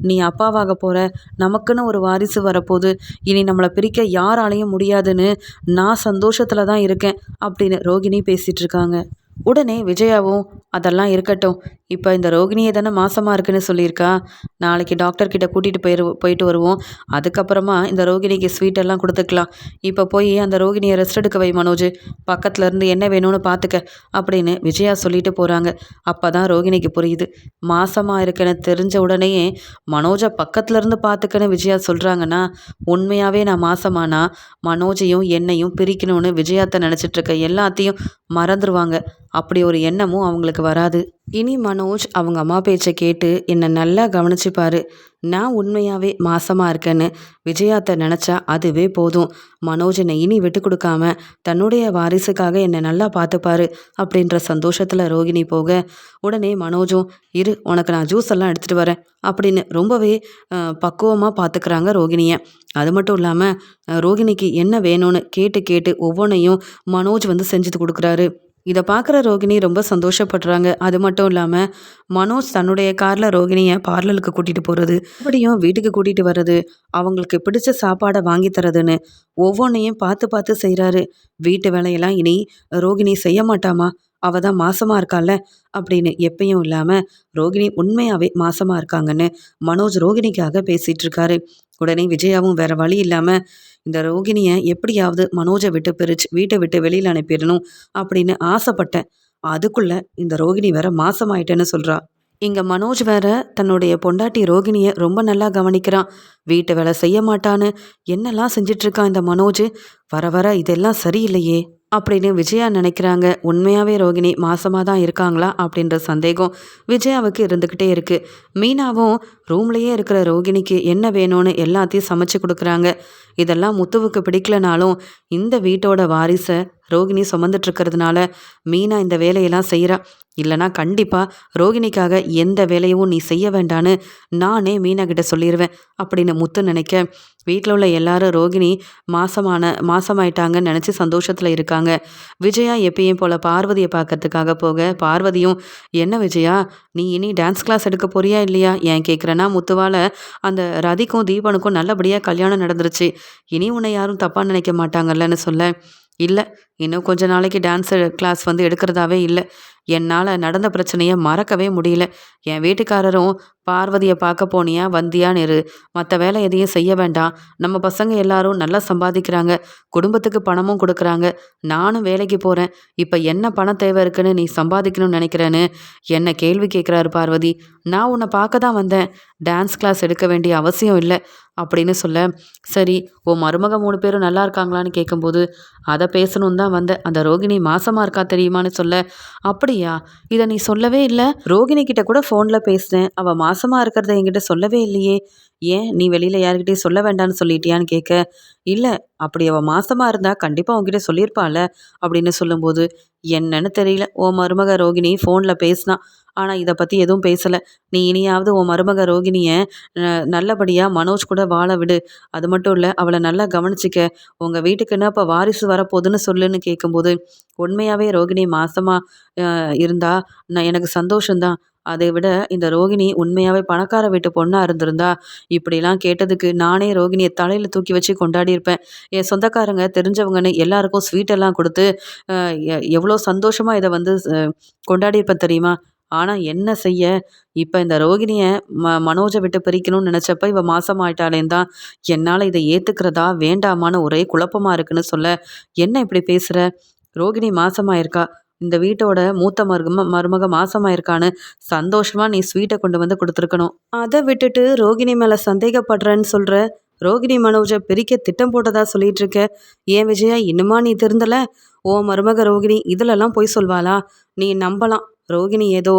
நீ அப்பாவாக போற. நமக்குன்னு ஒரு வாரிசு வரப்போது. இனி நம்மள பிரிக்க யாராலயும் முடியாதுன்னு நான் சந்தோஷத்துல தான் இருக்கேன்" அப்படின்னு ரோகிணி பேசிட்டு இருக்காங்க. உடனே விஜயாவும், "அதெல்லாம் இருக்கட்டும். இப்ப இந்த ரோகிணியே தானே மாசமா இருக்குன்னு சொல்லியிருக்கா. நாளைக்கு டாக்டர் கிட்ட கூட்டிட்டு போயிட்டு வருவோம். அதுக்கப்புறமா இந்த ரோகிணிக்கு ஸ்வீட் எல்லாம் குடுத்துக்கலாம். இப்ப போய் அந்த ரோகிணிய ரெஸ்ட் எடுக்க வை மனோஜு. பக்கத்துல இருந்து என்ன வேணும்னு பார்த்துக்க" அப்படின்னு விஜயா சொல்லிட்டு போறாங்க. அப்பதான் ரோகிணிக்கு புரியுது. மாசமா இருக்கேன்னு தெரிஞ்ச உடனேயே மனோஜ பக்கத்துல இருந்து பார்த்துக்கன்னு விஜயா சொல்றாங்கன்னா, உண்மையாவே நான் மாசமானா மனோஜையும் என்னையும் பிரிக்கணும்னு விஜயாத்த நினைச்சிட்டு இருக்க எல்லாத்தையும் மறந்துருவாங்க. அப்படி ஒரு எண்ணமும் அவங்களுக்கு வராது. இனி மனோஜ் அவங்க அம்மா பேச்சை கேட்டு என்னை நல்லா கவனிச்சுப்பாரு. நான் உண்மையாவே மாசமா இருக்கேன்னு விஜயாத்த நினச்சா அதுவே போதும். மனோஜ் என்னை இனி விட்டு கொடுக்காம தன்னுடைய வாரிசுக்காக என்னை நல்லா பார்த்துப்பாரு அப்படின்ற சந்தோஷத்தில் ரோகிணி போக, உடனே மனோஜும், "இரு, உனக்கு நான் ஜூஸ் எல்லாம் எடுத்துகிட்டு வரேன்" அப்படின்னு ரொம்பவே பக்குவமாக பார்த்துக்கிறாங்க ரோகிணியை. அது மட்டும் இல்லாமல் ரோகிணிக்கு என்ன வேணும்னு கேட்டு கேட்டு ஒவ்வொன்றையும் மனோஜ் வந்து செஞ்சு கொடுக்குறாரு. இத பார்க்குற ரோகிணி ரொம்ப சந்தோஷப்படுறாங்க. அது மட்டும் இல்லாம, மனோஜ் தன்னுடைய கார்ல ரோகிணிய பார்லருக்கு கூட்டிட்டு போறது, மறுபடியும் வீட்டுக்கு கூட்டிட்டு வர்றது, அவங்களுக்கு பிடிச்ச சாப்பாட வாங்கி தரதுன்னு ஒவ்வொன்னையும் பார்த்து பார்த்து செய்றாரு. வீட்டு வேலையெல்லாம் இனி ரோகிணி செய்ய மாட்டாமா? அவ தான் மாசமா இருக்கால்ல அப்படின்னு எப்பயும் இல்லாம, ரோகிணி உண்மையாவே மாசமா இருக்காங்கன்னு மனோஜ் ரோகிணிக்காக பேசிட்டு இருக்காரு. உடனே விஜயாவும் வேற வழி இல்லாம, இந்த ரோகிணிய எப்படியாவது மனோஜ விட்டு பிரிச்சு வீட்டை விட்டு வெளியில அனுப்பிடணும் அப்படின்னு ஆசைப்பட்டேன். அதுக்குள்ள இந்த ரோகிணி வேற மாசமாயிட்டேன்னு சொல்றா. இங்க மனோஜ் வேற தன்னுடைய பொண்டாட்டி ரோகிணிய ரொம்ப நல்லா கவனிக்கிறான். வீட்டு வேலை செய்ய மாட்டான்னு என்னெல்லாம் செஞ்சிட்டு இருக்கான் இந்த மனோஜ். வர வர இதெல்லாம் சரியில்லையே அப்படின்னு விஜயா நினைக்கிறாங்க. உண்மையாவே ரோகிணி மாசமா தான் இருக்காங்களா அப்படின்ற சந்தேகம் விஜயாவுக்கு இருந்துக்கிட்டே இருக்கு. மீனாவும் ரூம்லயே இருக்கிற ரோகிணிக்கு என்ன வேணும்னு எல்லாத்தையும் சமைச்சு கொடுக்குறாங்க. இதெல்லாம் முத்துவுக்கு பிடிக்கலனாலும் இந்த வீட்டோட வாரிசை ரோகிணி சுமந்துட்டு இருக்கிறதுனால மீனா இந்த வேலையெல்லாம் செய்கிறா. இல்லைனா கண்டிப்பா ரோகிணிக்காக எந்த வேலையும் நீ செய்ய வேண்டான்னு நானே மீனா கிட்ட சொல்லிடுவேன் அப்படின்னு முத்து நினைக்க, வீட்டில் உள்ள எல்லாரும் ரோகிணி மாசமாயிட்டாங்கன்னு நினச்சி சந்தோஷத்தில் இருக்காங்க. விஜயா எப்பயும் போல பார்வதியை பார்க்கறதுக்காக போக, பார்வதியும், "என்ன விஜயா, நீ இனி டான்ஸ் கிளாஸ் எடுக்க போறியா இல்லையா?" ஏன் கேட்குறேன்னா, முத்துவால அந்த ரதிக்கும் தீபனுக்கும் நல்லபடியாக கல்யாணம் நடந்துருச்சு. இனி உன்னை யாரும் தப்பாக நினைக்க மாட்டாங்கல்லன்னு சொல்ல, "இல்லை, இன்னும் கொஞ்ச நாளைக்கு டான்ஸ் கிளாஸ் வந்து எடுக்கிறதாவே இல்லை. என்னால் நடந்த பிரச்சனையை மறக்கவே முடியல. என் வீட்டுக்காரரும் பார்வதியை பார்க்க போனியா வந்தியான்னு இரு, மற்ற வேலை எதையும் செய்ய வேண்டாம், நம்ம பசங்க எல்லாரும் நல்லா சம்பாதிக்கிறாங்க, குடும்பத்துக்கு பணமும் கொடுக்குறாங்க, நானும் வேலைக்கு போகிறேன், இப்போ என்ன பணம் தேவை இருக்குன்னு நீ சம்பாதிக்கணும்னு நினைக்கிறேன்னு என்ன கேள்வி கேட்குறாரு பார்வதி. நான் உன்னை பார்க்க தான் வந்தேன், டான்ஸ் கிளாஸ் எடுக்க வேண்டிய அவசியம் இல்லை அப்படின்னு சொல்ல, சரி உன் மருமக 3 பேரும் நல்லா இருக்காங்களான்னு கேட்கும்போது, அதை பேசணுன்னு தான் வந்தேன், அந்த ரோகிணி மாசமாக இருக்கா தெரியுமான்னு சொல்ல, அப்படியா, இதை நீ சொல்லவே இல்லை, ரோகிணி கிட்ட கூட ஃபோனில் பேசினேன், அவள் மாசமாக இருக்கிறத என்கிட்ட சொல்லவே இல்லையே, ஏன் நீ வெளியில் யார்கிட்டயும் சொல்ல வேண்டாம்னு சொல்லிட்டியான்னு கேட்க, இல்லை அப்படி அவள் மாசமாக இருந்தா கண்டிப்பாக உன்கிட்ட சொல்லியிருப்பாள்ல அப்படின்னு சொல்லும்போது, என்னன்னு தெரியல, உன் மருமக ரோகிணி ஃபோனில் பேசினா, ஆனால் இதை பற்றி எதுவும் பேசலை, நீ இனியாவது உன் மருமக ரோகிணியை நல்லபடியாக மனோஜ் கூட வாழ விடு, அது மட்டும் இல்லை அவளை நல்லா கவனிச்சிக்க, உங்கள் வீட்டுக்குன்னா இப்போ வாரிசு வரப்போகுதுன்னு சொல்லுன்னு கேட்கும்போது, உண்மையாகவே ரோகிணி மாசமாக இருந்தா நான் எனக்கு சந்தோஷம்தான், அதை விட இந்த ரோகிணி உண்மையாகவே பணக்கார வீட்டு பொண்ணாக இருந்திருந்தா இப்படிலாம் கேட்டதுக்கு நானே ரோகிணியை தலையில் தூக்கி வச்சு கொண்டாடியிருப்பேன், என் சொந்தக்காரங்க தெரிஞ்சவங்கன்னு எல்லாருக்கும் ஸ்வீட்டெல்லாம் கொடுத்து எவ்வளோ சந்தோஷமாக இதை வந்து கொண்டாடியிருப்பேன் தெரியுமா. ஆனால் என்ன செய்ய, இப்போ இந்த ரோகிணியை மனோஜை விட்டு பிரிக்கணும்னு நினச்சப்ப இவ மாசமாயிட்டாளேன்னு தான் என்னால் இதை ஏற்றுக்கிறதா வேண்டாமான்னு ஒரே குழப்பமாக இருக்குன்னு சொல்ல, என்ன இப்படி பேசுகிற, ரோகிணி மாசமாயிருக்கா, இந்த வீட்டோட மூத்த மருமக மாசமாயிருக்கான்னு சந்தோஷமாக நீ ஸ்வீட்டை கொண்டு வந்து கொடுத்துருக்கணும், அதை விட்டுட்டு ரோகிணி மேலே சந்தேகப்படுறேன்னு சொல்கிற, ரோகிணி மனோஜை பிரிக்க திட்டம் போட்டதா சொல்லிட்டு இருக்க, ஏன் விஜயா இன்னுமா நீ திருந்தலை, ஓ மருமக ரோகிணி இதிலெல்லாம் பொய் சொல்வாளா, நீ நம்பலாம், ரோகிணி ஏதோ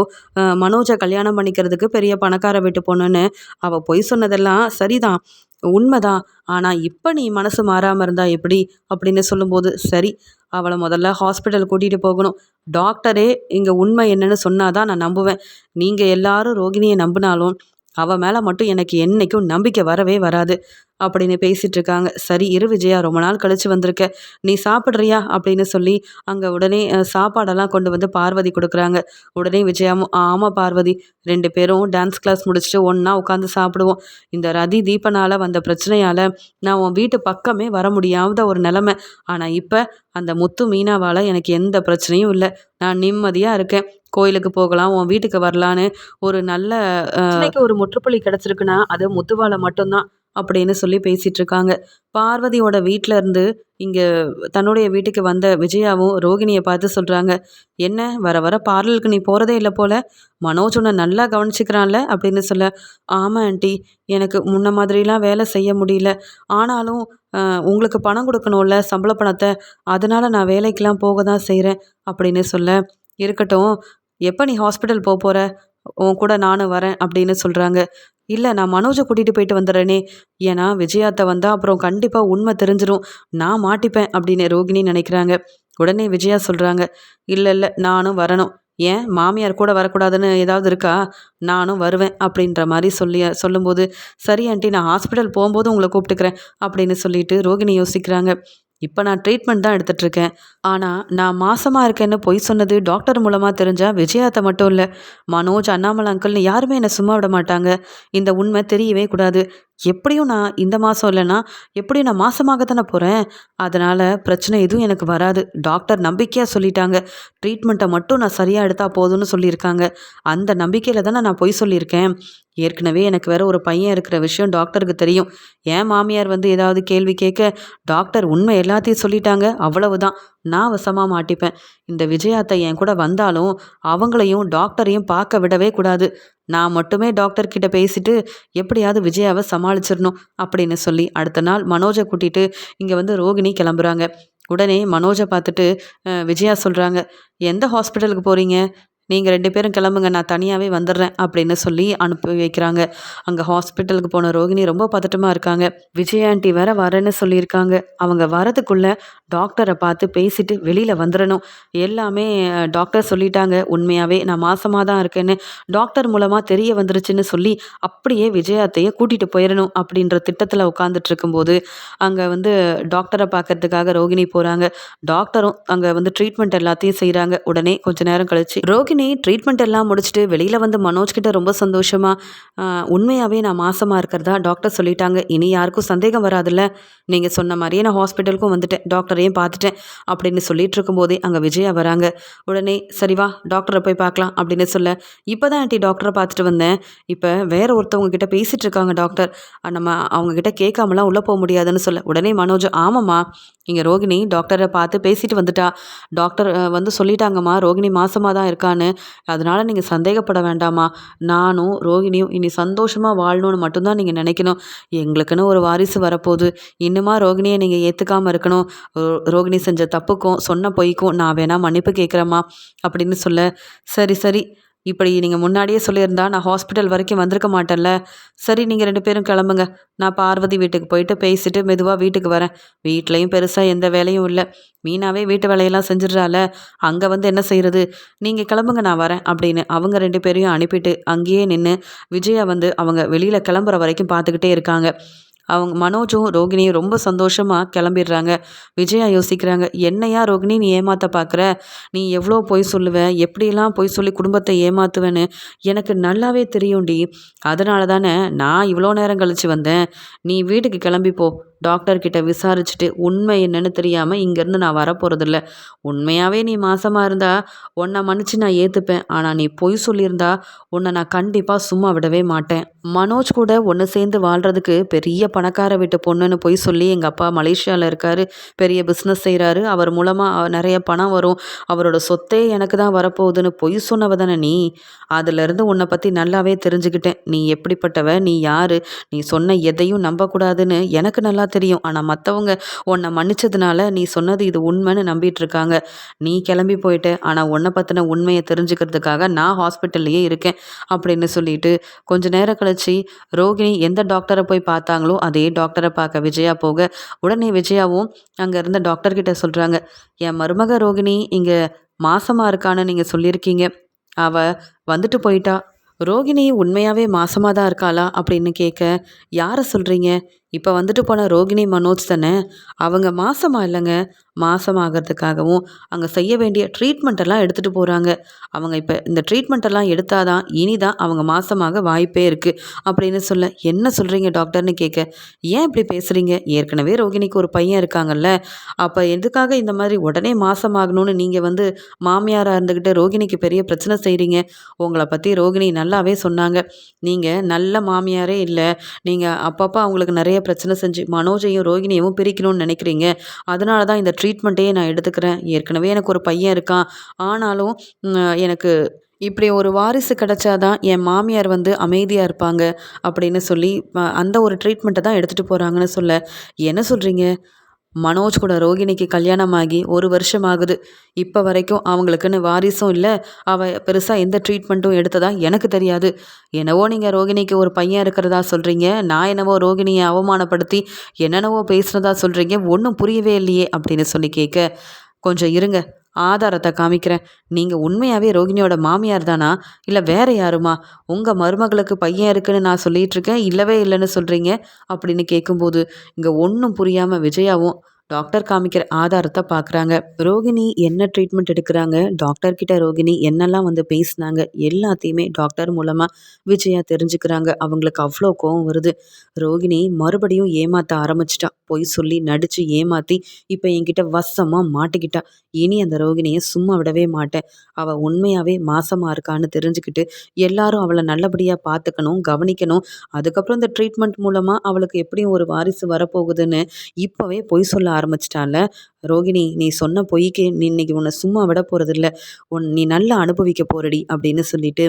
மனோஜை கல்யாணம் பண்ணிக்கிறதுக்கு பெரிய பணக்கார வீட்டு பொண்ணுன்னு அவள் பொய் சொன்னதெல்லாம் சரிதான், உண்மைதான், ஆனால் இப்போ நீ மனசு மாறாமல் இருந்தா எப்படி அப்படின்னு சொல்லும்போது, சரி அவளை முதல்ல ஹாஸ்பிட்டல் கூட்டிகிட்டு போகணும், டாக்டரே இங்கே உண்மை என்னன்னு சொன்னாதான் நான் நம்புவேன், நீங்கள் எல்லாரும் ரோகிணியை நம்பினாலும் அவள் மேலே மட்டும் எனக்கு என்றைக்கும் நம்பிக்கை வரவே வராது அப்படின்னு பேசிகிட்டு இருக்காங்க. சரி இரு விஜயா, ரொம்ப நாள் கழித்து வந்திருக்க, நீ சாப்பிட்றியா அப்படின்னு சொல்லி அங்கே உடனே சாப்பாடெல்லாம் கொண்டு வந்து பார்வதி கொடுக்குறாங்க. உடனே விஜயாவும், ஆமாம் பார்வதி, 2 பேரும் டான்ஸ் கிளாஸ் முடிச்சுட்டு ஒன்றா உட்காந்து சாப்பிடுவோம், இந்த ரதி தீபனால் வந்த பிரச்சனையால் நான் உன் வீட்டு பக்கமே வர முடியாத ஒரு நிலமை, ஆனால் இப்போ அந்த முத்து மீனாவால் எனக்கு எந்த பிரச்சனையும் இல்லை, நான் நிம்மதியாக இருக்கேன், கோயிலுக்கு போகலாம், உன் வீட்டுக்கு வரலான்னு ஒரு நல்ல ஒரு முற்றுப்புள்ளி கிடச்சிருக்குன்னா அது முத்துவால மட்டும்தான் அப்படின்னு சொல்லி பேசிகிட்டு இருக்காங்க. பார்வதியோட வீட்டில் இருந்து இங்கே தன்னுடைய வீட்டுக்கு வந்த விஜயாவும் ரோகிணியை பார்த்து சொல்கிறாங்க, என்ன வர வர பார்லருக்கு நீ போகிறதே இல்லை போல, மனோஜ் உன்னை நல்லா கவனிச்சிக்கிறான்ல அப்படின்னு சொல்ல, ஆமாம் ஆண்டி, எனக்கு முன்ன மாதிரிலாம் வேலை செய்ய முடியல, ஆனாலும் உங்களுக்கு பணம் கொடுக்கணும்ல சம்பள பணத்தை, அதனால் நான் வேலைக்கெலாம் போக தான் செய்கிறேன் அப்படின்னு சொல்ல, இருக்கட்டும் எப்போ நீ ஹாஸ்பிட்டல் போகிற, உன் கூட நானும் வரேன் அப்படின்னு சொல்கிறாங்க. இல்லை நான் மனோஜை கூட்டிகிட்டு போயிட்டு வந்துடுறேனே, ஏன்னா விஜயாத்தை வந்தால் அப்புறம் கண்டிப்பாக உண்மை தெரிஞ்சிடும், நான் மாட்டிப்பேன் அப்படின்னு ரோகிணி நினைக்கிறாங்க. உடனே விஜயா சொல்கிறாங்க, இல்லை இல்லை நானும் வரணும், ஏன் மாமியார் கூட வரக்கூடாதுன்னு ஏதாவது இருக்கா, நானும் வருவேன் அப்படின்ற மாதிரி சொல்லும்போது, சரி ஆண்டி நான் ஹாஸ்பிட்டல் போகும்போது உங்களை கூப்பிட்டுக்கிறேன் அப்படின்னு சொல்லிட்டு ரோகிணி யோசிக்கிறாங்க. இப்போ நான் ட்ரீட்மெண்ட் தான் எடுத்துகிட்ருக்கேன், ஆனால் நான் மாசமாக இருக்கேன்னு பொய் சொன்னது டாக்டர் மூலமாக தெரிஞ்சால் விஜயாத்தை மட்டும் இல்லை, மனோஜ், அண்ணாமலை அங்கிள்னு யாருமே என்னை சும்மா விட மாட்டாங்க, இந்த உண்மை தெரியவே கூடாது, எப்படியும் நான் இந்த மாதம் இல்லைன்னா எப்படியும் நான் மாசமாக தானே போகிறேன், அதனால் பிரச்சனை எதுவும் எனக்கு வராது, டாக்டர் நம்பிக்கையாக சொல்லிட்டாங்க, ட்ரீட்மெண்ட்டை மட்டும் நான் சரியாக எடுத்தால் போதும்னு சொல்லியிருக்காங்க, அந்த நம்பிக்கையில் தானே நான் பொய் சொல்லியிருக்கேன், ஏற்கனவே எனக்கு வேற ஒரு பையன் இருக்கிற விஷயம் டாக்டருக்கு தெரியும், என் மாமியார் வந்து ஏதாவது கேள்வி கேட்க டாக்டர் உண்மை எல்லாத்தையும் சொல்லிட்டாங்க, அவ்வளவுதான், நான் வசமாக மாட்டிப்பேன், இந்த விஜயாத்தை என் கூட வந்தாலும் அவங்களையும் டாக்டரையும் பார்க்க விடவே கூடாது, நான் மட்டுமே டாக்டர் கிட்ட பேசிட்டு எப்படியாவது விஜயாவை சமாளிச்சிடணும் அப்படின்னு சொல்லி அடுத்த நாள் மனோஜை கூட்டிகிட்டு இங்கே வந்து ரோகிணி கிளம்புறாங்க. உடனே மனோஜை பார்த்துட்டு விஜயா சொல்கிறாங்க, எந்த ஹாஸ்பிட்டலுக்கு போகிறீங்க, நீங்கள் 2 பேரும் கிளம்புங்க, நான் தனியாகவே வந்துடுறேன் அப்படின்னு சொல்லி அனுப்பி வைக்கிறாங்க. அங்கே ஹாஸ்பிட்டலுக்கு போன ரோகிணி ரொம்ப பதட்டமாக இருக்காங்க. விஜய் ஆண்டி வேற வரேன்னு சொல்லியிருக்காங்க, அவங்க வரதுக்குள்ளே டாக்டரை பார்த்து பேசிட்டு வெளியில் வந்துடணும், எல்லாமே டாக்டர் சொல்லிட்டாங்க, உண்மையாகவே நான் மாசமாக தான் இருக்கேன்னு டாக்டர் மூலமாக தெரிய வந்துருச்சுன்னு சொல்லி அப்படியே விஜயாத்தையே கூட்டிகிட்டு போயிடணும் அப்படின்ற திட்டத்தில் உட்காந்துட்டு இருக்கும்போது அங்கே வந்து டாக்டரை பார்க்கறதுக்காக ரோகிணி போகிறாங்க. டாக்டரும் அங்கே வந்து ட்ரீட்மெண்ட் எல்லாத்தையும் செய்கிறாங்க. உடனே கொஞ்ச நேரம் கழிச்சு ரோகிணி ரோகிணி ட்ரீட்மெண்ட் எல்லாம் முடிச்சுட்டு வெளியில் வந்து மனோஜ் கிட்ட ரொம்ப சந்தோஷமா உண்மையாகவே நான் மாசமாக இருக்கிறதா டாக்டர் சொல்லிட்டாங்க. இனி யாருக்கும் சந்தேகம் வராதுல்ல. நீங்கள் சொன்ன மாதிரியே நான் ஹாஸ்பிட்டலுக்கும் வந்துட்டேன், டாக்டரையும் பார்த்துட்டேன் அப்படின்னு சொல்லிட்டு இருக்கும்போதே அங்கே விஜயா வராங்க. உடனே சரி வா டாக்டரை போய் பார்க்கலாம் அப்படின்னு சொல்ல, இப்போ தான் ஆண்டி டாக்டரை பார்த்துட்டு வந்தேன். இப்போ வேற ஒருத்தவங்க கிட்ட பேசிட்டு இருக்காங்க டாக்டர். நம்ம அவங்க கிட்ட கேட்காமலாம் உள்ளே போக முடியாதுன்னு சொல்ல, உடனே மனோஜ் ஆமாம்மா இங்கே ரோகிணி டாக்டரை பார்த்து பேசிட்டு வந்துட்டா. டாக்டர் வந்து சொல்லிட்டாங்கம்மா ரோகிணி மாசமாக தான் இருக்கான்னு. அதனால நீங்கள் சந்தேகப்பட வேண்டாமா. நானும் ரோகிணியும் இனி சந்தோஷமாக வாழணும்னு மட்டும்தான் நீங்கள் நினைக்கணும். எங்களுக்குன்னு ஒரு வாரிசு வரப்போகுது. இன்னுமா ரோகிணியை நீங்கள் ஏற்றுக்காமல் இருக்கணும். ரோகிணி செஞ்ச தப்புக்கும் சொன்ன பொய்க்கும் நான் வேணா மன்னிப்பு கேட்குறேம்மா அப்படின்னு சொல்ல, சரி சரி இப்படி நீங்கள் முன்னாடியே சொல்லியிருந்தா நான் ஹாஸ்பிட்டல் வரைக்கும் வந்திருக்க மாட்டேன்ல. சரி நீங்கள் 2 பேரும் கிளம்புங்க. நான் பார்வதி வீட்டுக்கு போயிட்டு பேசிட்டு மெதுவாக வீட்டுக்கு வரேன். வீட்லேயும் பெருசாக எந்த வேலையும் இல்லை. மீனாவே வீட்டு வேலையெல்லாம் செஞ்சிடுறால. அங்கே வந்து என்ன செய்கிறது. நீங்கள் கிளம்புங்க நான் வரேன் அப்படின்னு அவங்க 2 பேரையும் அனுப்பிட்டு அங்கேயே நின்று விஜயா வந்து அவங்க வெளியில் கிளம்புற வரைக்கும் பார்த்துக்கிட்டே இருக்காங்க. அவங்க மனோஜும் ரோகிணியும் ரொம்ப சந்தோஷமாக கிளம்பிடுறாங்க. விஜயா யோசிக்கிறாங்க, என்னையா ரோகிணி நீ ஏமாற்ற பார்க்குற. நீ எவ்வளோ பொய் சொல்லுவ, எப்படியெல்லாம் பொய் சொல்லி குடும்பத்தை ஏமாத்துவேன்னு எனக்கு நல்லாவே தெரியும்டி. அதனால தானே நான் இவ்வளோ நேரம் கழிச்சு வந்தேன். நீ வீட்டுக்கு கிளம்பி போ. டாக்டர்கிட்ட விசாரிச்சுட்டு உண்மை என்னன்னு தெரியாமல் இங்கேருந்து நான் வரப்போகிறதில்ல. உண்மையாகவே நீ மாசமாக இருந்தா உன்னை மன்னிச்சு நான் ஏற்றுப்பேன். ஆனால் நீ பொய் சொல்லியிருந்தா உன்னை நான் கண்டிப்பாக சும்மா விடவே மாட்டேன். மனோஜ் கூட ஒன்று சேர்ந்து வாழ்கிறதுக்கு பெரிய பணக்கார வீட்டு பொண்ணுன்னு பொய் சொல்லி எங்கள் அப்பா மலேசியாவில் இருக்காரு. பெரிய பிஸ்னஸ் செய்கிறாரு. அவர் மூலமாக நிறைய பணம் வரும். அவரோட சொத்தே எனக்கு தான் வரப்போகுதுன்னு பொய் சொன்னவ தானே நீ. அதுலேருந்து உன்னை பற்றி நல்லாவே தெரிஞ்சுக்கிட்டேன். நீ எப்படிப்பட்டவ, நீ யாரு, நீ சொன்ன எதையும் நம்பக்கூடாதுன்னு எனக்கு நல்லா தெரியும். ஆனால் மற்றவங்க உன்னை மன்னிச்சதுனால நீ சொன்னது இது உண்மைன்னு நம்பிட்டு இருக்காங்க. நீ கிளம்பி போயிட்ட. ஆனால் உன்னை பற்றின உண்மையை தெரிஞ்சுக்கிறதுக்காக நான் ஹாஸ்பிட்டல்லையே இருக்கேன் அப்படின்னு சொல்லிட்டு கொஞ்ச நேரம் கழிச்சு ரோகிணி எந்த டாக்டரை போய் பார்த்தாங்களோ அதே டாக்டரை பார்க்க விஜயா போக, உடனே விஜயாவும் அங்கே இருந்த டாக்டர்கிட்ட சொல்கிறாங்க, என் மருமக ரோகிணி இங்கே மாசமாக இருக்கான்னு நீங்கள் சொல்லியிருக்கீங்க. அவ வந்துட்டு போயிட்டா. ரோகிணி உண்மையாகவே மாசமாக தான் இருக்காளா அப்படின்னு கேட்க, யாரை சொல்கிறீங்க. இப்போ வந்துட்டு போன ரோகிணி மனோஜ் தானே. அவங்க மாசமாக இல்லைங்க. மாசமாகறதுக்காகவும் அங்கே செய்ய வேண்டிய ட்ரீட்மெண்ட் எல்லாம் எடுத்துகிட்டு போகிறாங்க. அவங்க இப்போ இந்த ட்ரீட்மெண்ட் எல்லாம் எடுத்தாதான் இனிதான் அவங்க மாசமாக வாய்ப்பே இருக்குது அப்படின்னு சொல்ல, என்ன சொல்கிறீங்க டாக்டர்னு கேட்க, ஏன் இப்படி பேசுகிறீங்க. ஏற்கனவே ரோகிணிக்கு ஒரு பையன் இருக்காங்கல்ல. அப்போ எதுக்காக இந்த மாதிரி உடனே மாசமாகணும்னு நீங்கள் வந்து மாமியாராக இருந்துக்கிட்டு ரோகிணிக்கு பெரிய பிரச்சனை செய்கிறீங்க. உங்களை பற்றி ரோகிணி நல்லாவே சொன்னாங்க. நீங்கள் நல்ல மாமியாரே இல்லை. நீங்கள் அப்பப்போ அவங்களுக்கு நிறைய பிரச்சனை செஞ்சு மனோஜையும் ரோகிணியவும் பிரிக்கணும்னு நினைக்கிறீங்க. அதனால தான் இந்த ட்ரீட்மெண்ட்டையே நான் எடுத்துக்கிறேன். ஏற்கனவே எனக்கு ஒரு பையன் இருக்கான். ஆனாலும் எனக்கு இப்படி ஒரு வாரிசு கிடைச்சாதான் என் மாமியார் வந்து அமைதியாக இருப்பாங்க அப்படின்னு சொல்லி அந்த ஒரு ட்ரீட்மெண்ட்டை தான் எடுத்துகிட்டு போகிறாங்கன்னு சொல்ல, என்ன சொல்கிறீங்க. மனோஜ் கூட ரோகிணிக்கு கல்யாணம் ஆகி 1 வருஷம் ஆகுது. இப்போ வரைக்கும் அவங்களுக்குன்னு வாரிசும் இல்லை. அவள் பெருசாக எந்த ட்ரீட்மெண்ட்டும் எடுத்ததா எனக்கு தெரியாது. என்னவோ நீங்கள் ரோகிணிக்கு ஒரு பையன் இருக்கிறதா சொல்கிறீங்க. நான் என்னவோ ரோகிணியை அவமானப்படுத்தி என்னென்னவோ பேசுகிறதா சொல்கிறீங்க. ஒன்றும் புரியவே இல்லையே அப்படின்னு சொல்லி கேட்க, கொஞ்சம் இருங்க, ஆதாரத்தை காமிக்கிறேன். நீங்கள் உண்மையாகவே ரோகிணியோட மாமியார் தானா, இல்லை வேற யாருமா. உங்கள் மருமகளுக்கு பையன் இருக்குன்னு நான் சொல்லிட்டு இருக்கேன், இல்லவே இல்லைன்னு சொல்கிறீங்க அப்படின்னு கேட்கும்போது இங்கே ஒன்றும் புரியாமல் விஜயாவும் டாக்டர் காமிக்கிற ஆதாரத்தை பார்க்குறாங்க. ரோகிணி என்ன ட்ரீட்மெண்ட் எடுக்கிறாங்க, டாக்டர் கிட்ட ரோகிணி என்னெல்லாம் வந்து பேசினாங்க எல்லாத்தையுமே டாக்டர் மூலமாக விஜயா தெரிஞ்சுக்கிறாங்க. அவங்களுக்கு அவ்வளோ கோவம் வருது. ரோகிணி மறுபடியும் ஏமாற்ற ஆரம்பிச்சிட்டா. பொய் சொல்லி நடித்து ஏமாற்றி இப்போ என்கிட்ட வசமாக மாட்டிக்கிட்டா. இனி அந்த ரோகிணியை சும்மா விடவே மாட்டேன். அவள் உண்மையாகவே மாசமாக இருக்கான்னு தெரிஞ்சுக்கிட்டு எல்லாரும் அவளை நல்லபடியாக பார்த்துக்கணும், கவனிக்கணும். அதுக்கப்புறம் இந்த ட்ரீட்மெண்ட் மூலமாக அவளுக்கு எப்படியும் ஒரு வாரிசு வரப்போகுதுன்னு இப்போவே பொய் சொல்ல ஆரம்பிச்சிட்டால. ரோகிணி நீ சொன்ன பொய்க்கு நீ இன்னைக்கு உன்னை சும்மா விட போகிறதில்ல. நீ நல்லா அனுபவிக்க போறடி அப்படின்னு சொல்லிட்டு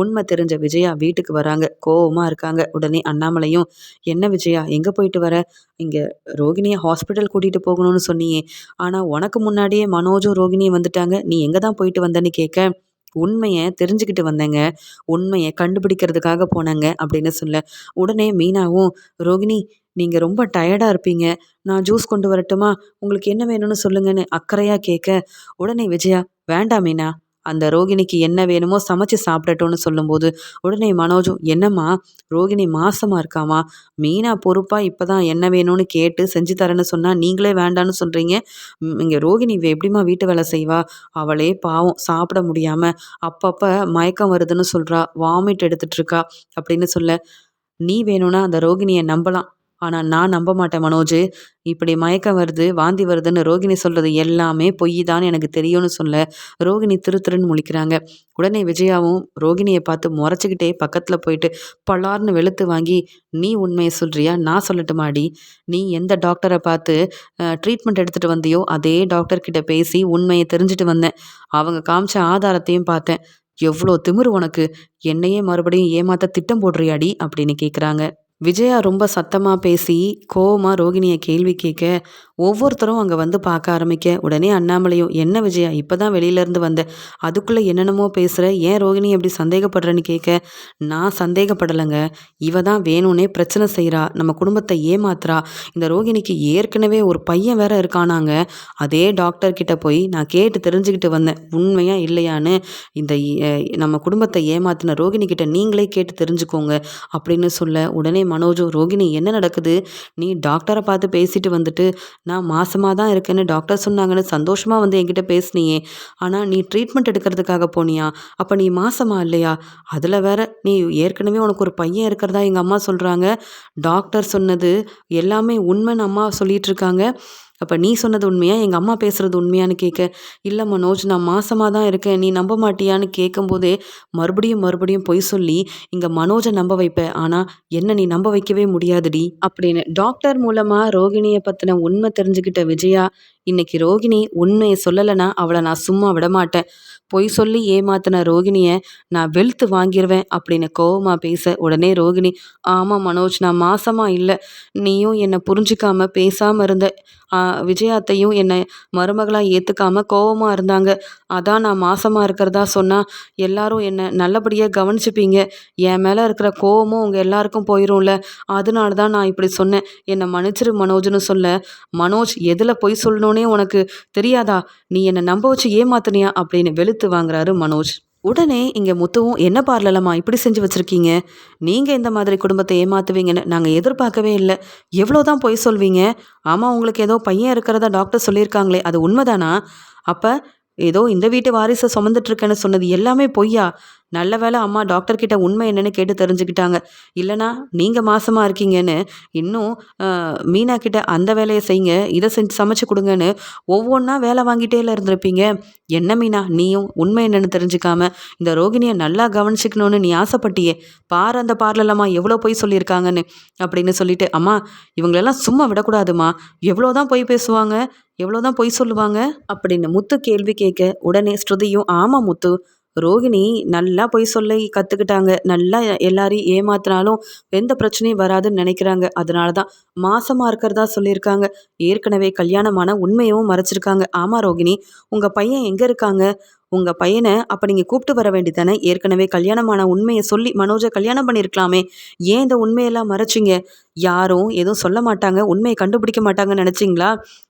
உண்மை தெரிஞ்ச விஜயா வீட்டுக்கு வராங்க. கோவமாக இருக்காங்க. உடனே அண்ணாமலையும், என்ன விஜயா எங்கே போயிட்டு வர. இங்கே ரோகிணியை ஹாஸ்பிட்டல் கூட்டிகிட்டு போகணும்னு சொன்னியே. ஆனால் உனக்கு முன்னாடியே மனோஜும் ரோகிணியும் வந்துட்டாங்க. நீ எங்கே தான் போயிட்டு வந்தேன்னு கேட்க, உண்மையை தெரிஞ்சுக்கிட்டு வந்தேங்க. உண்மையை கண்டுபிடிக்கிறதுக்காக போனேங்க அப்படின்னு சொல்ல, உடனே மீனாவும், ரோகிணி நீங்கள் ரொம்ப டயர்டாக இருப்பீங்க. நான் ஜூஸ் கொண்டு வரட்டுமா. உங்களுக்கு என்ன வேணும்னு சொல்லுங்கன்னு அக்கறையாக கேட்க, உடனே விஜயா, வேண்டாம் மீனா, அந்த ரோகிணிக்கு என்ன வேணுமோ சமைச்சு சாப்பிடட்டும்னு சொல்லும்போது, உடனே மனோஜும், "என்னம்மா ரோகிணி மாசமா இருக்காம்மா. மீனா பொறுப்பா இப்பதான் என்ன வேணும்னு கேட்டு செஞ்சு தரேன்னு சொன்னா, நீங்களே வேண்டான்னு சொல்றீங்க. இங்க ரோகிணி எப்படிம்மா வீட்டு வேலை செய்வா? அவளே பாவம் சாப்பிட முடியாம அப்பப்ப மயக்கம் வருதுன்னு சொல்றா. வாமிட் எடுத்துட்டு இருக்கா." அப்படின்னு சொல்ல, "நீ வேணும்னா அந்த ரோகிணிய நம்பலாம். ஆனா நான் நம்ப மாட்டேன் மனோஜு. இப்படி மயக்கம் வருது, வாந்தி வருதுன்னு ரோகிணி சொல்றது எல்லாமே பொய் தான்னு எனக்கு தெரியும்னு சொல்ல, ரோகிணி திரு திருன்னு முழிக்கிறாங்க. உடனே விஜயாவும் ரோகிணிய பார்த்து முறைச்சுக்கிட்டே பக்கத்துல போயிட்டு பலார்ன்னு வெளுத்து வாங்கி, "நீ உண்மைய சொல்றியா? நான் சொல்லட்டுமாடி? நீ எந்த டாக்டர பார்த்து ட்ரீட்மெண்ட் எடுத்துட்டு வந்தியோ, அதே டாக்டர் கிட்ட பேசி உண்மைய தெரிஞ்சுட்டு வந்தேன். அவங்க காமிச்ச ஆதாரத்தையும் பார்த்தேன். எவ்ளோ திமிரு உனக்கு! என்னையே மறுபடியும் ஏமாத்த திட்டம் போடுறியாடி?" அப்படின்னு கேட்குறாங்க. விஜயா ரொம்ப சத்தமா பேசி, கோவமா ரோகிணிய கேள்வி கேட்க, ஒவ்வொருத்தரும் அங்க வந்து பார்க்க ஆரம்பிக்க, உடனே அண்ணாமலையும், "என்ன விஜயா இப்பதான் வெளியிலேருந்து வந்த. அதுக்குள்ள என்னென்னமோ பேசுற. ஏன் ரோகிணிய இப்படி சந்தேகப்படுறன்னு?" கேட்க, "நான் சந்தேகப்படலங்க. இவ தான் வேணும்னே பிரச்சனை செய்றா. நம்ம குடும்பத்த ஏமாத்துறா. இந்த ரோகிணிக்கு ஏற்கனவே ஒரு பையன் வேற இருக்கானாங்க. அதே டாக்டர் கிட்ட போய் நான் கேட்டு தெரிஞ்சுக்கிட்டு வந்தேன். உண்மையா இல்லையான்னு. இந்த நம்ம குடும்பத்த ஏமாத்துன ரோகிணி கிட்ட நீங்களே கேட்டு தெரிஞ்சுக்கோங்க." அப்படின்னு சொல்ல, உடனே மனோஜும், "ரோகிணி என்ன நடக்குது? நீ டாக்டர பார்த்து பேசிட்டு வந்துட்டு, நான் மாசமா தான் இருக்கேன்னு டாக்டர் சொன்னாங்கன்னு சந்தோஷமா வந்து என்கிட்ட பேசுனியே. ஆனா நீ ட்ரீட்மெண்ட் எடுக்கிறதுக்காக போனியா? அப்ப நீ மாசமா இல்லையா? அதுல வேற நீ ஏற்கனவே உனக்கு ஒரு பையன் இருக்கிறதா எங்க அம்மா சொல்றாங்க. டாக்டர் சொன்னது எல்லாமே உண்மைன்னு அம்மா சொல்லிட்டு இருக்காங்க. அப்ப நீ சொன்னது உண்மையா? எங்க அம்மா பேசுறது உண்மையான்னு?" கேட்க, "இல்ல மனோஜ், நான் மாசமா தான் இருக்கேன். நீ நம்ப மாட்டியான்னு?" கேட்கும்போதே மறுபடியும் மறுபடியும் பொய் சொல்லி இங்க மனோஜ நம்ப வைப்ப. ஆனா என்ன நீ நம்ப வைக்கவே முடியாதுடி அப்படின்னு டாக்டர் மூலமா ரோகிணிய பத்தின உண்மை தெரிஞ்சுக்கிட்ட விஜயா, இன்னைக்கு ரோகிணி உண்மைய சொல்லலைன்னா அவளை நான் சும்மா விடமாட்டேன். பொய் சொல்லி ஏமாத்தின ரோகிணிய நான் வெளுத்து வாங்கிருவேன் அப்படின்னு கோவமா பேச, உடனே ரோகிணி, "ஆமா மனோஜ், நான் மாசமா இல்ல. நீயும் என்னை புரிஞ்சுக்காம பேசாம இருந்த. விஜயா அத்தையும் என்னை மருமகளா ஏத்துக்காம கோவமா இருந்தாங்க. அதான் நான் மாசமா இருக்கிறதா சொன்னா எல்லாரும் என்னை நல்லபடியா கவனிச்சுப்பீங்க. என் மேல இருக்கிற கோவமும் உங்க எல்லாருக்கும் போயிரும்ல. அதனால தான் நான் இப்படி சொன்னேன். என்னை மன்னிச்சிரு மனோஜ்னு சொல்ல, "மனோஜ் எதுல பொய் சொல்லணும்னே உனக்கு தெரியாதா? நீ என்னை நம்ப வச்சு ஏமாத்துனியா?" அப்படின்னு வெளுத்து வாங்குறாரு மனோஜ். உடனே இங்க முத்துவும், "என்ன பார்லலம்மா இப்படி செஞ்சு வச்சிருக்கீங்க? நீங்க இந்த மாதிரி குடும்பத்தை ஏமாத்துவீங்கன்னு நாங்க எதிர்பார்க்கவே இல்ல. எவ்வளோதான் பொய் சொல்வீங்க? ஆமா, உங்களுக்கு ஏதோ பையன் இருக்கிறதா டாக்டர் சொல்லியிருக்காங்களே, அது உண்மைதானா? அப்ப ஏதோ இந்த வீட்டு வாரிச சுமந்துட்டு இருக்கேன்னு சொன்னது எல்லாமே பொய்யா? நல்ல வேளை அம்மா டாக்டர் கிட்ட உண்மை என்னன்னு கேட்டு தெரிஞ்சுக்கிட்டாங்க. இல்லனா நீங்க மாசமா இருக்கீங்கன்னு இன்னும் மீனா கிட்ட அந்த வேலைய செய்யுங்க, இத செஞ்சு சமைச்சு குடுங்கன்னு ஒவ்வொன்னா வேலை வாங்கிட்டேல இருந்திருப்பீங்க. என்ன மீனா, நீயும் உண்மை என்னன்னு தெரிஞ்சுக்காம இந்த ரோகிணிய நல்லா கவனிச்சுக்கணும்னு நீ ஆசைப்பட்டியே. பாரு அந்த பார்லலம்மா எவ்வளோ பொய் சொல்லியிருக்காங்கன்னு." அப்படின்னு சொல்லிட்டு, "அம்மா இவங்களெல்லாம் சும்மா விடக்கூடாதும்மா. எவ்வளோதான் பொய் பேசுவாங்க? எவ்வளோதான் பொய் சொல்லுவாங்க?" அப்படின்னு முத்து கேள்வி கேட்க, உடனே ஸ்ருதியும், "ஆமா முத்து, ரோகிணி நல்லா பொய் சொல்லி கத்துக்கிட்டாங்க. நல்லா எல்லாரையும் ஏமாத்துனாலும் எந்த பிரச்சனையும் வராதுன்னு நினைக்கிறாங்க. அதனால தான் மாசமா இருக்கிறதா சொல்லியிருக்காங்க. ஏற்கனவே கல்யாணமான உண்மையவும் மறைச்சிருக்காங்க. ஆமா ரோகிணி, உங்க பையன் எங்க இருக்காங்க? உங்க பையன அப்ப நீங்க கூப்பிட்டு வர வேண்டியதானே? ஏற்கனவே கல்யாணமான உண்மைய சொல்லி மனோஜ கல்யாணம் பண்ணியிருக்கலாமே. ஏன் இந்த உண்மையெல்லாம் மறைச்சீங்க? யாரும் எதுவும் சொல்ல மாட்டாங்க, உண்மைய கண்டுபிடிக்க மாட்டாங்கன்னு நினைச்சீங்களா?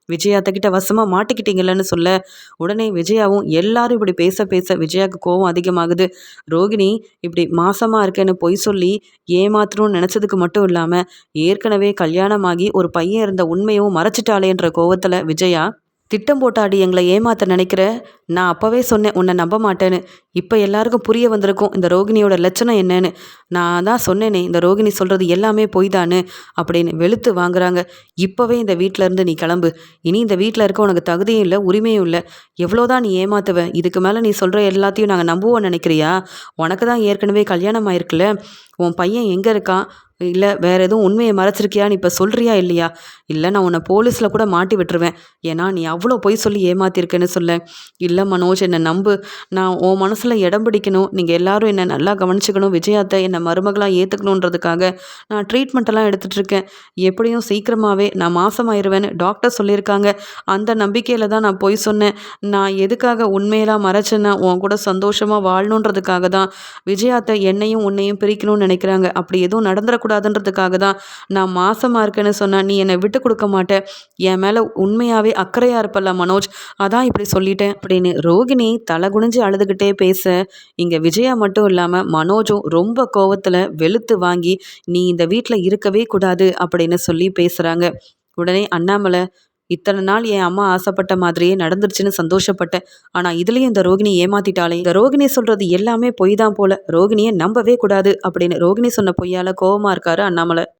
விஜயா அத்தைக்கிட்ட வசமா மாட்டிக்கிட்டீங்கல்லன்னு சொல்ல, உடனே விஜயாவும் எல்லாரும் இப்படி பேச பேச விஜயாவுக்கு கோவம் அதிகமாகுது. ரோகிணி இப்படி மாசமா இருக்கேன்னு பொய் சொல்லி ஏமாத்தணும்னு நினைச்சதுக்கு மட்டும் இல்லாம, ஏற்கனவே கல்யாணமாகி ஒரு பையன் இருந்த உண்மையும் மறைச்சிட்டாளேன்ற கோவத்துல விஜயா, "திட்டம் போட்டாடி எங்களை ஏமாத்த நினைக்கிற? நான் அப்பவே சொன்னேன் உன்னை நம்ப மாட்டேன்னு. இப்ப எல்லாருக்கும் புரிய வந்திருக்கும் இந்த ரோகிணியோட லட்சணம் என்னன்னு. நான் தான் சொன்னேனே இந்த ரோகிணி சொல்றது எல்லாமே பொய் தான்னு." அப்படின்னு வெளுத்து வாங்குறாங்க. "இப்பவே இந்த வீட்ல இருந்து நீ கிளம்பு. இனி இந்த வீட்ல இருக்க உனக்கு தகுதியும் இல்லை, உரிமையும் இல்லை. எவ்வளோதான் நீ ஏமாத்துவ? இதுக்கு மேல நீ சொல்ற எல்லாத்தையும் நாங்க நம்புவோம்னு நினைக்கிறியா? உனக்கு தான் ஏற்கனவே கல்யாணம் ஆயிருக்குல்ல. உன் பையன் எங்க இருக்கான்? இல்ல வேற எதுவும் உண்மையை மறைச்சிருக்கியான்னு இப்ப சொல்றியா இல்லையா? இல்ல நான் உன்னை போலீஸ்ல கூட மாட்டி விட்டுருவேன். ஏன்னா நீ அவ்வளோ பொய் சொல்லி ஏமாத்திருக்கேன்னு சொல்ல." "இல்ல மனோஜ், என்னை நம்பு. நான் உன் மனசுல இடம் பிடிக்கணும். நீங்க எல்லாரும் என்னை நல்லா கவனிச்சுக்கணும். விஜயாத்தை என்னை மருமகளா ஏத்துக்கணுன்றதுக்காக நான் ட்ரீட்மெண்ட் எல்லாம் எடுத்துட்டு இருக்கேன். எப்படியும் சீக்கிரமாவே நான் மாசமாயிருவேன்னு டாக்டர் சொல்லியிருக்காங்க. அந்த நம்பிக்கையில தான் நான் பொய் சொன்னேன். நான் எதுக்காக உண்மையெல்லாம் மறைச்சேன்னா உன் கூட சந்தோஷமா வாழணுன்றதுக்காக தான். விஜயாத்தை என்னையும் உன்னையும் பிரிக்கணும்னு நினைக்கிறாங்க. அப்படி எதுவும் நடந்துடக்கூடாது இருக்கக்கூடாதுன்றதுக்காக தான் நான் மாசமா இருக்கேன்னு சொன்னா நீ என்னை விட்டு கொடுக்க மாட்ட. என் மேலே உண்மையாகவே அக்கறையாக இருப்பல்ல மனோஜ், அதான் இப்படி சொல்லிட்டேன் அப்படின்னு ரோகிணி தலை குனிஞ்சு அழுதுகிட்டே பேச, இங்கே விஜயா மட்டும் இல்லாமல் மனோஜும் ரொம்ப கோவத்தில் வெளுத்து வாங்கி நீ இந்த வீட்டில் இருக்கவே கூடாது அப்படின்னு சொல்லி பேசுகிறாங்க. உடனே அண்ணாமலை, இத்தனை நாள் என் அம்மா ஆசைப்பட்ட மாதிரியே நடந்துருச்சுன்னு சந்தோஷப்பட்டேன். ஆனால் இதுலேயும் இந்த ரோகிணி ஏமாத்திட்டாளே, இந்த ரோகிணி சொல்கிறது எல்லாமே பொய் தான் போல, ரோகிணியை நம்பவே கூடாது அப்படின்னு ரோகிணி சொன்ன பொய்யால் கோவமாக இருக்காரு அண்ணாமலை.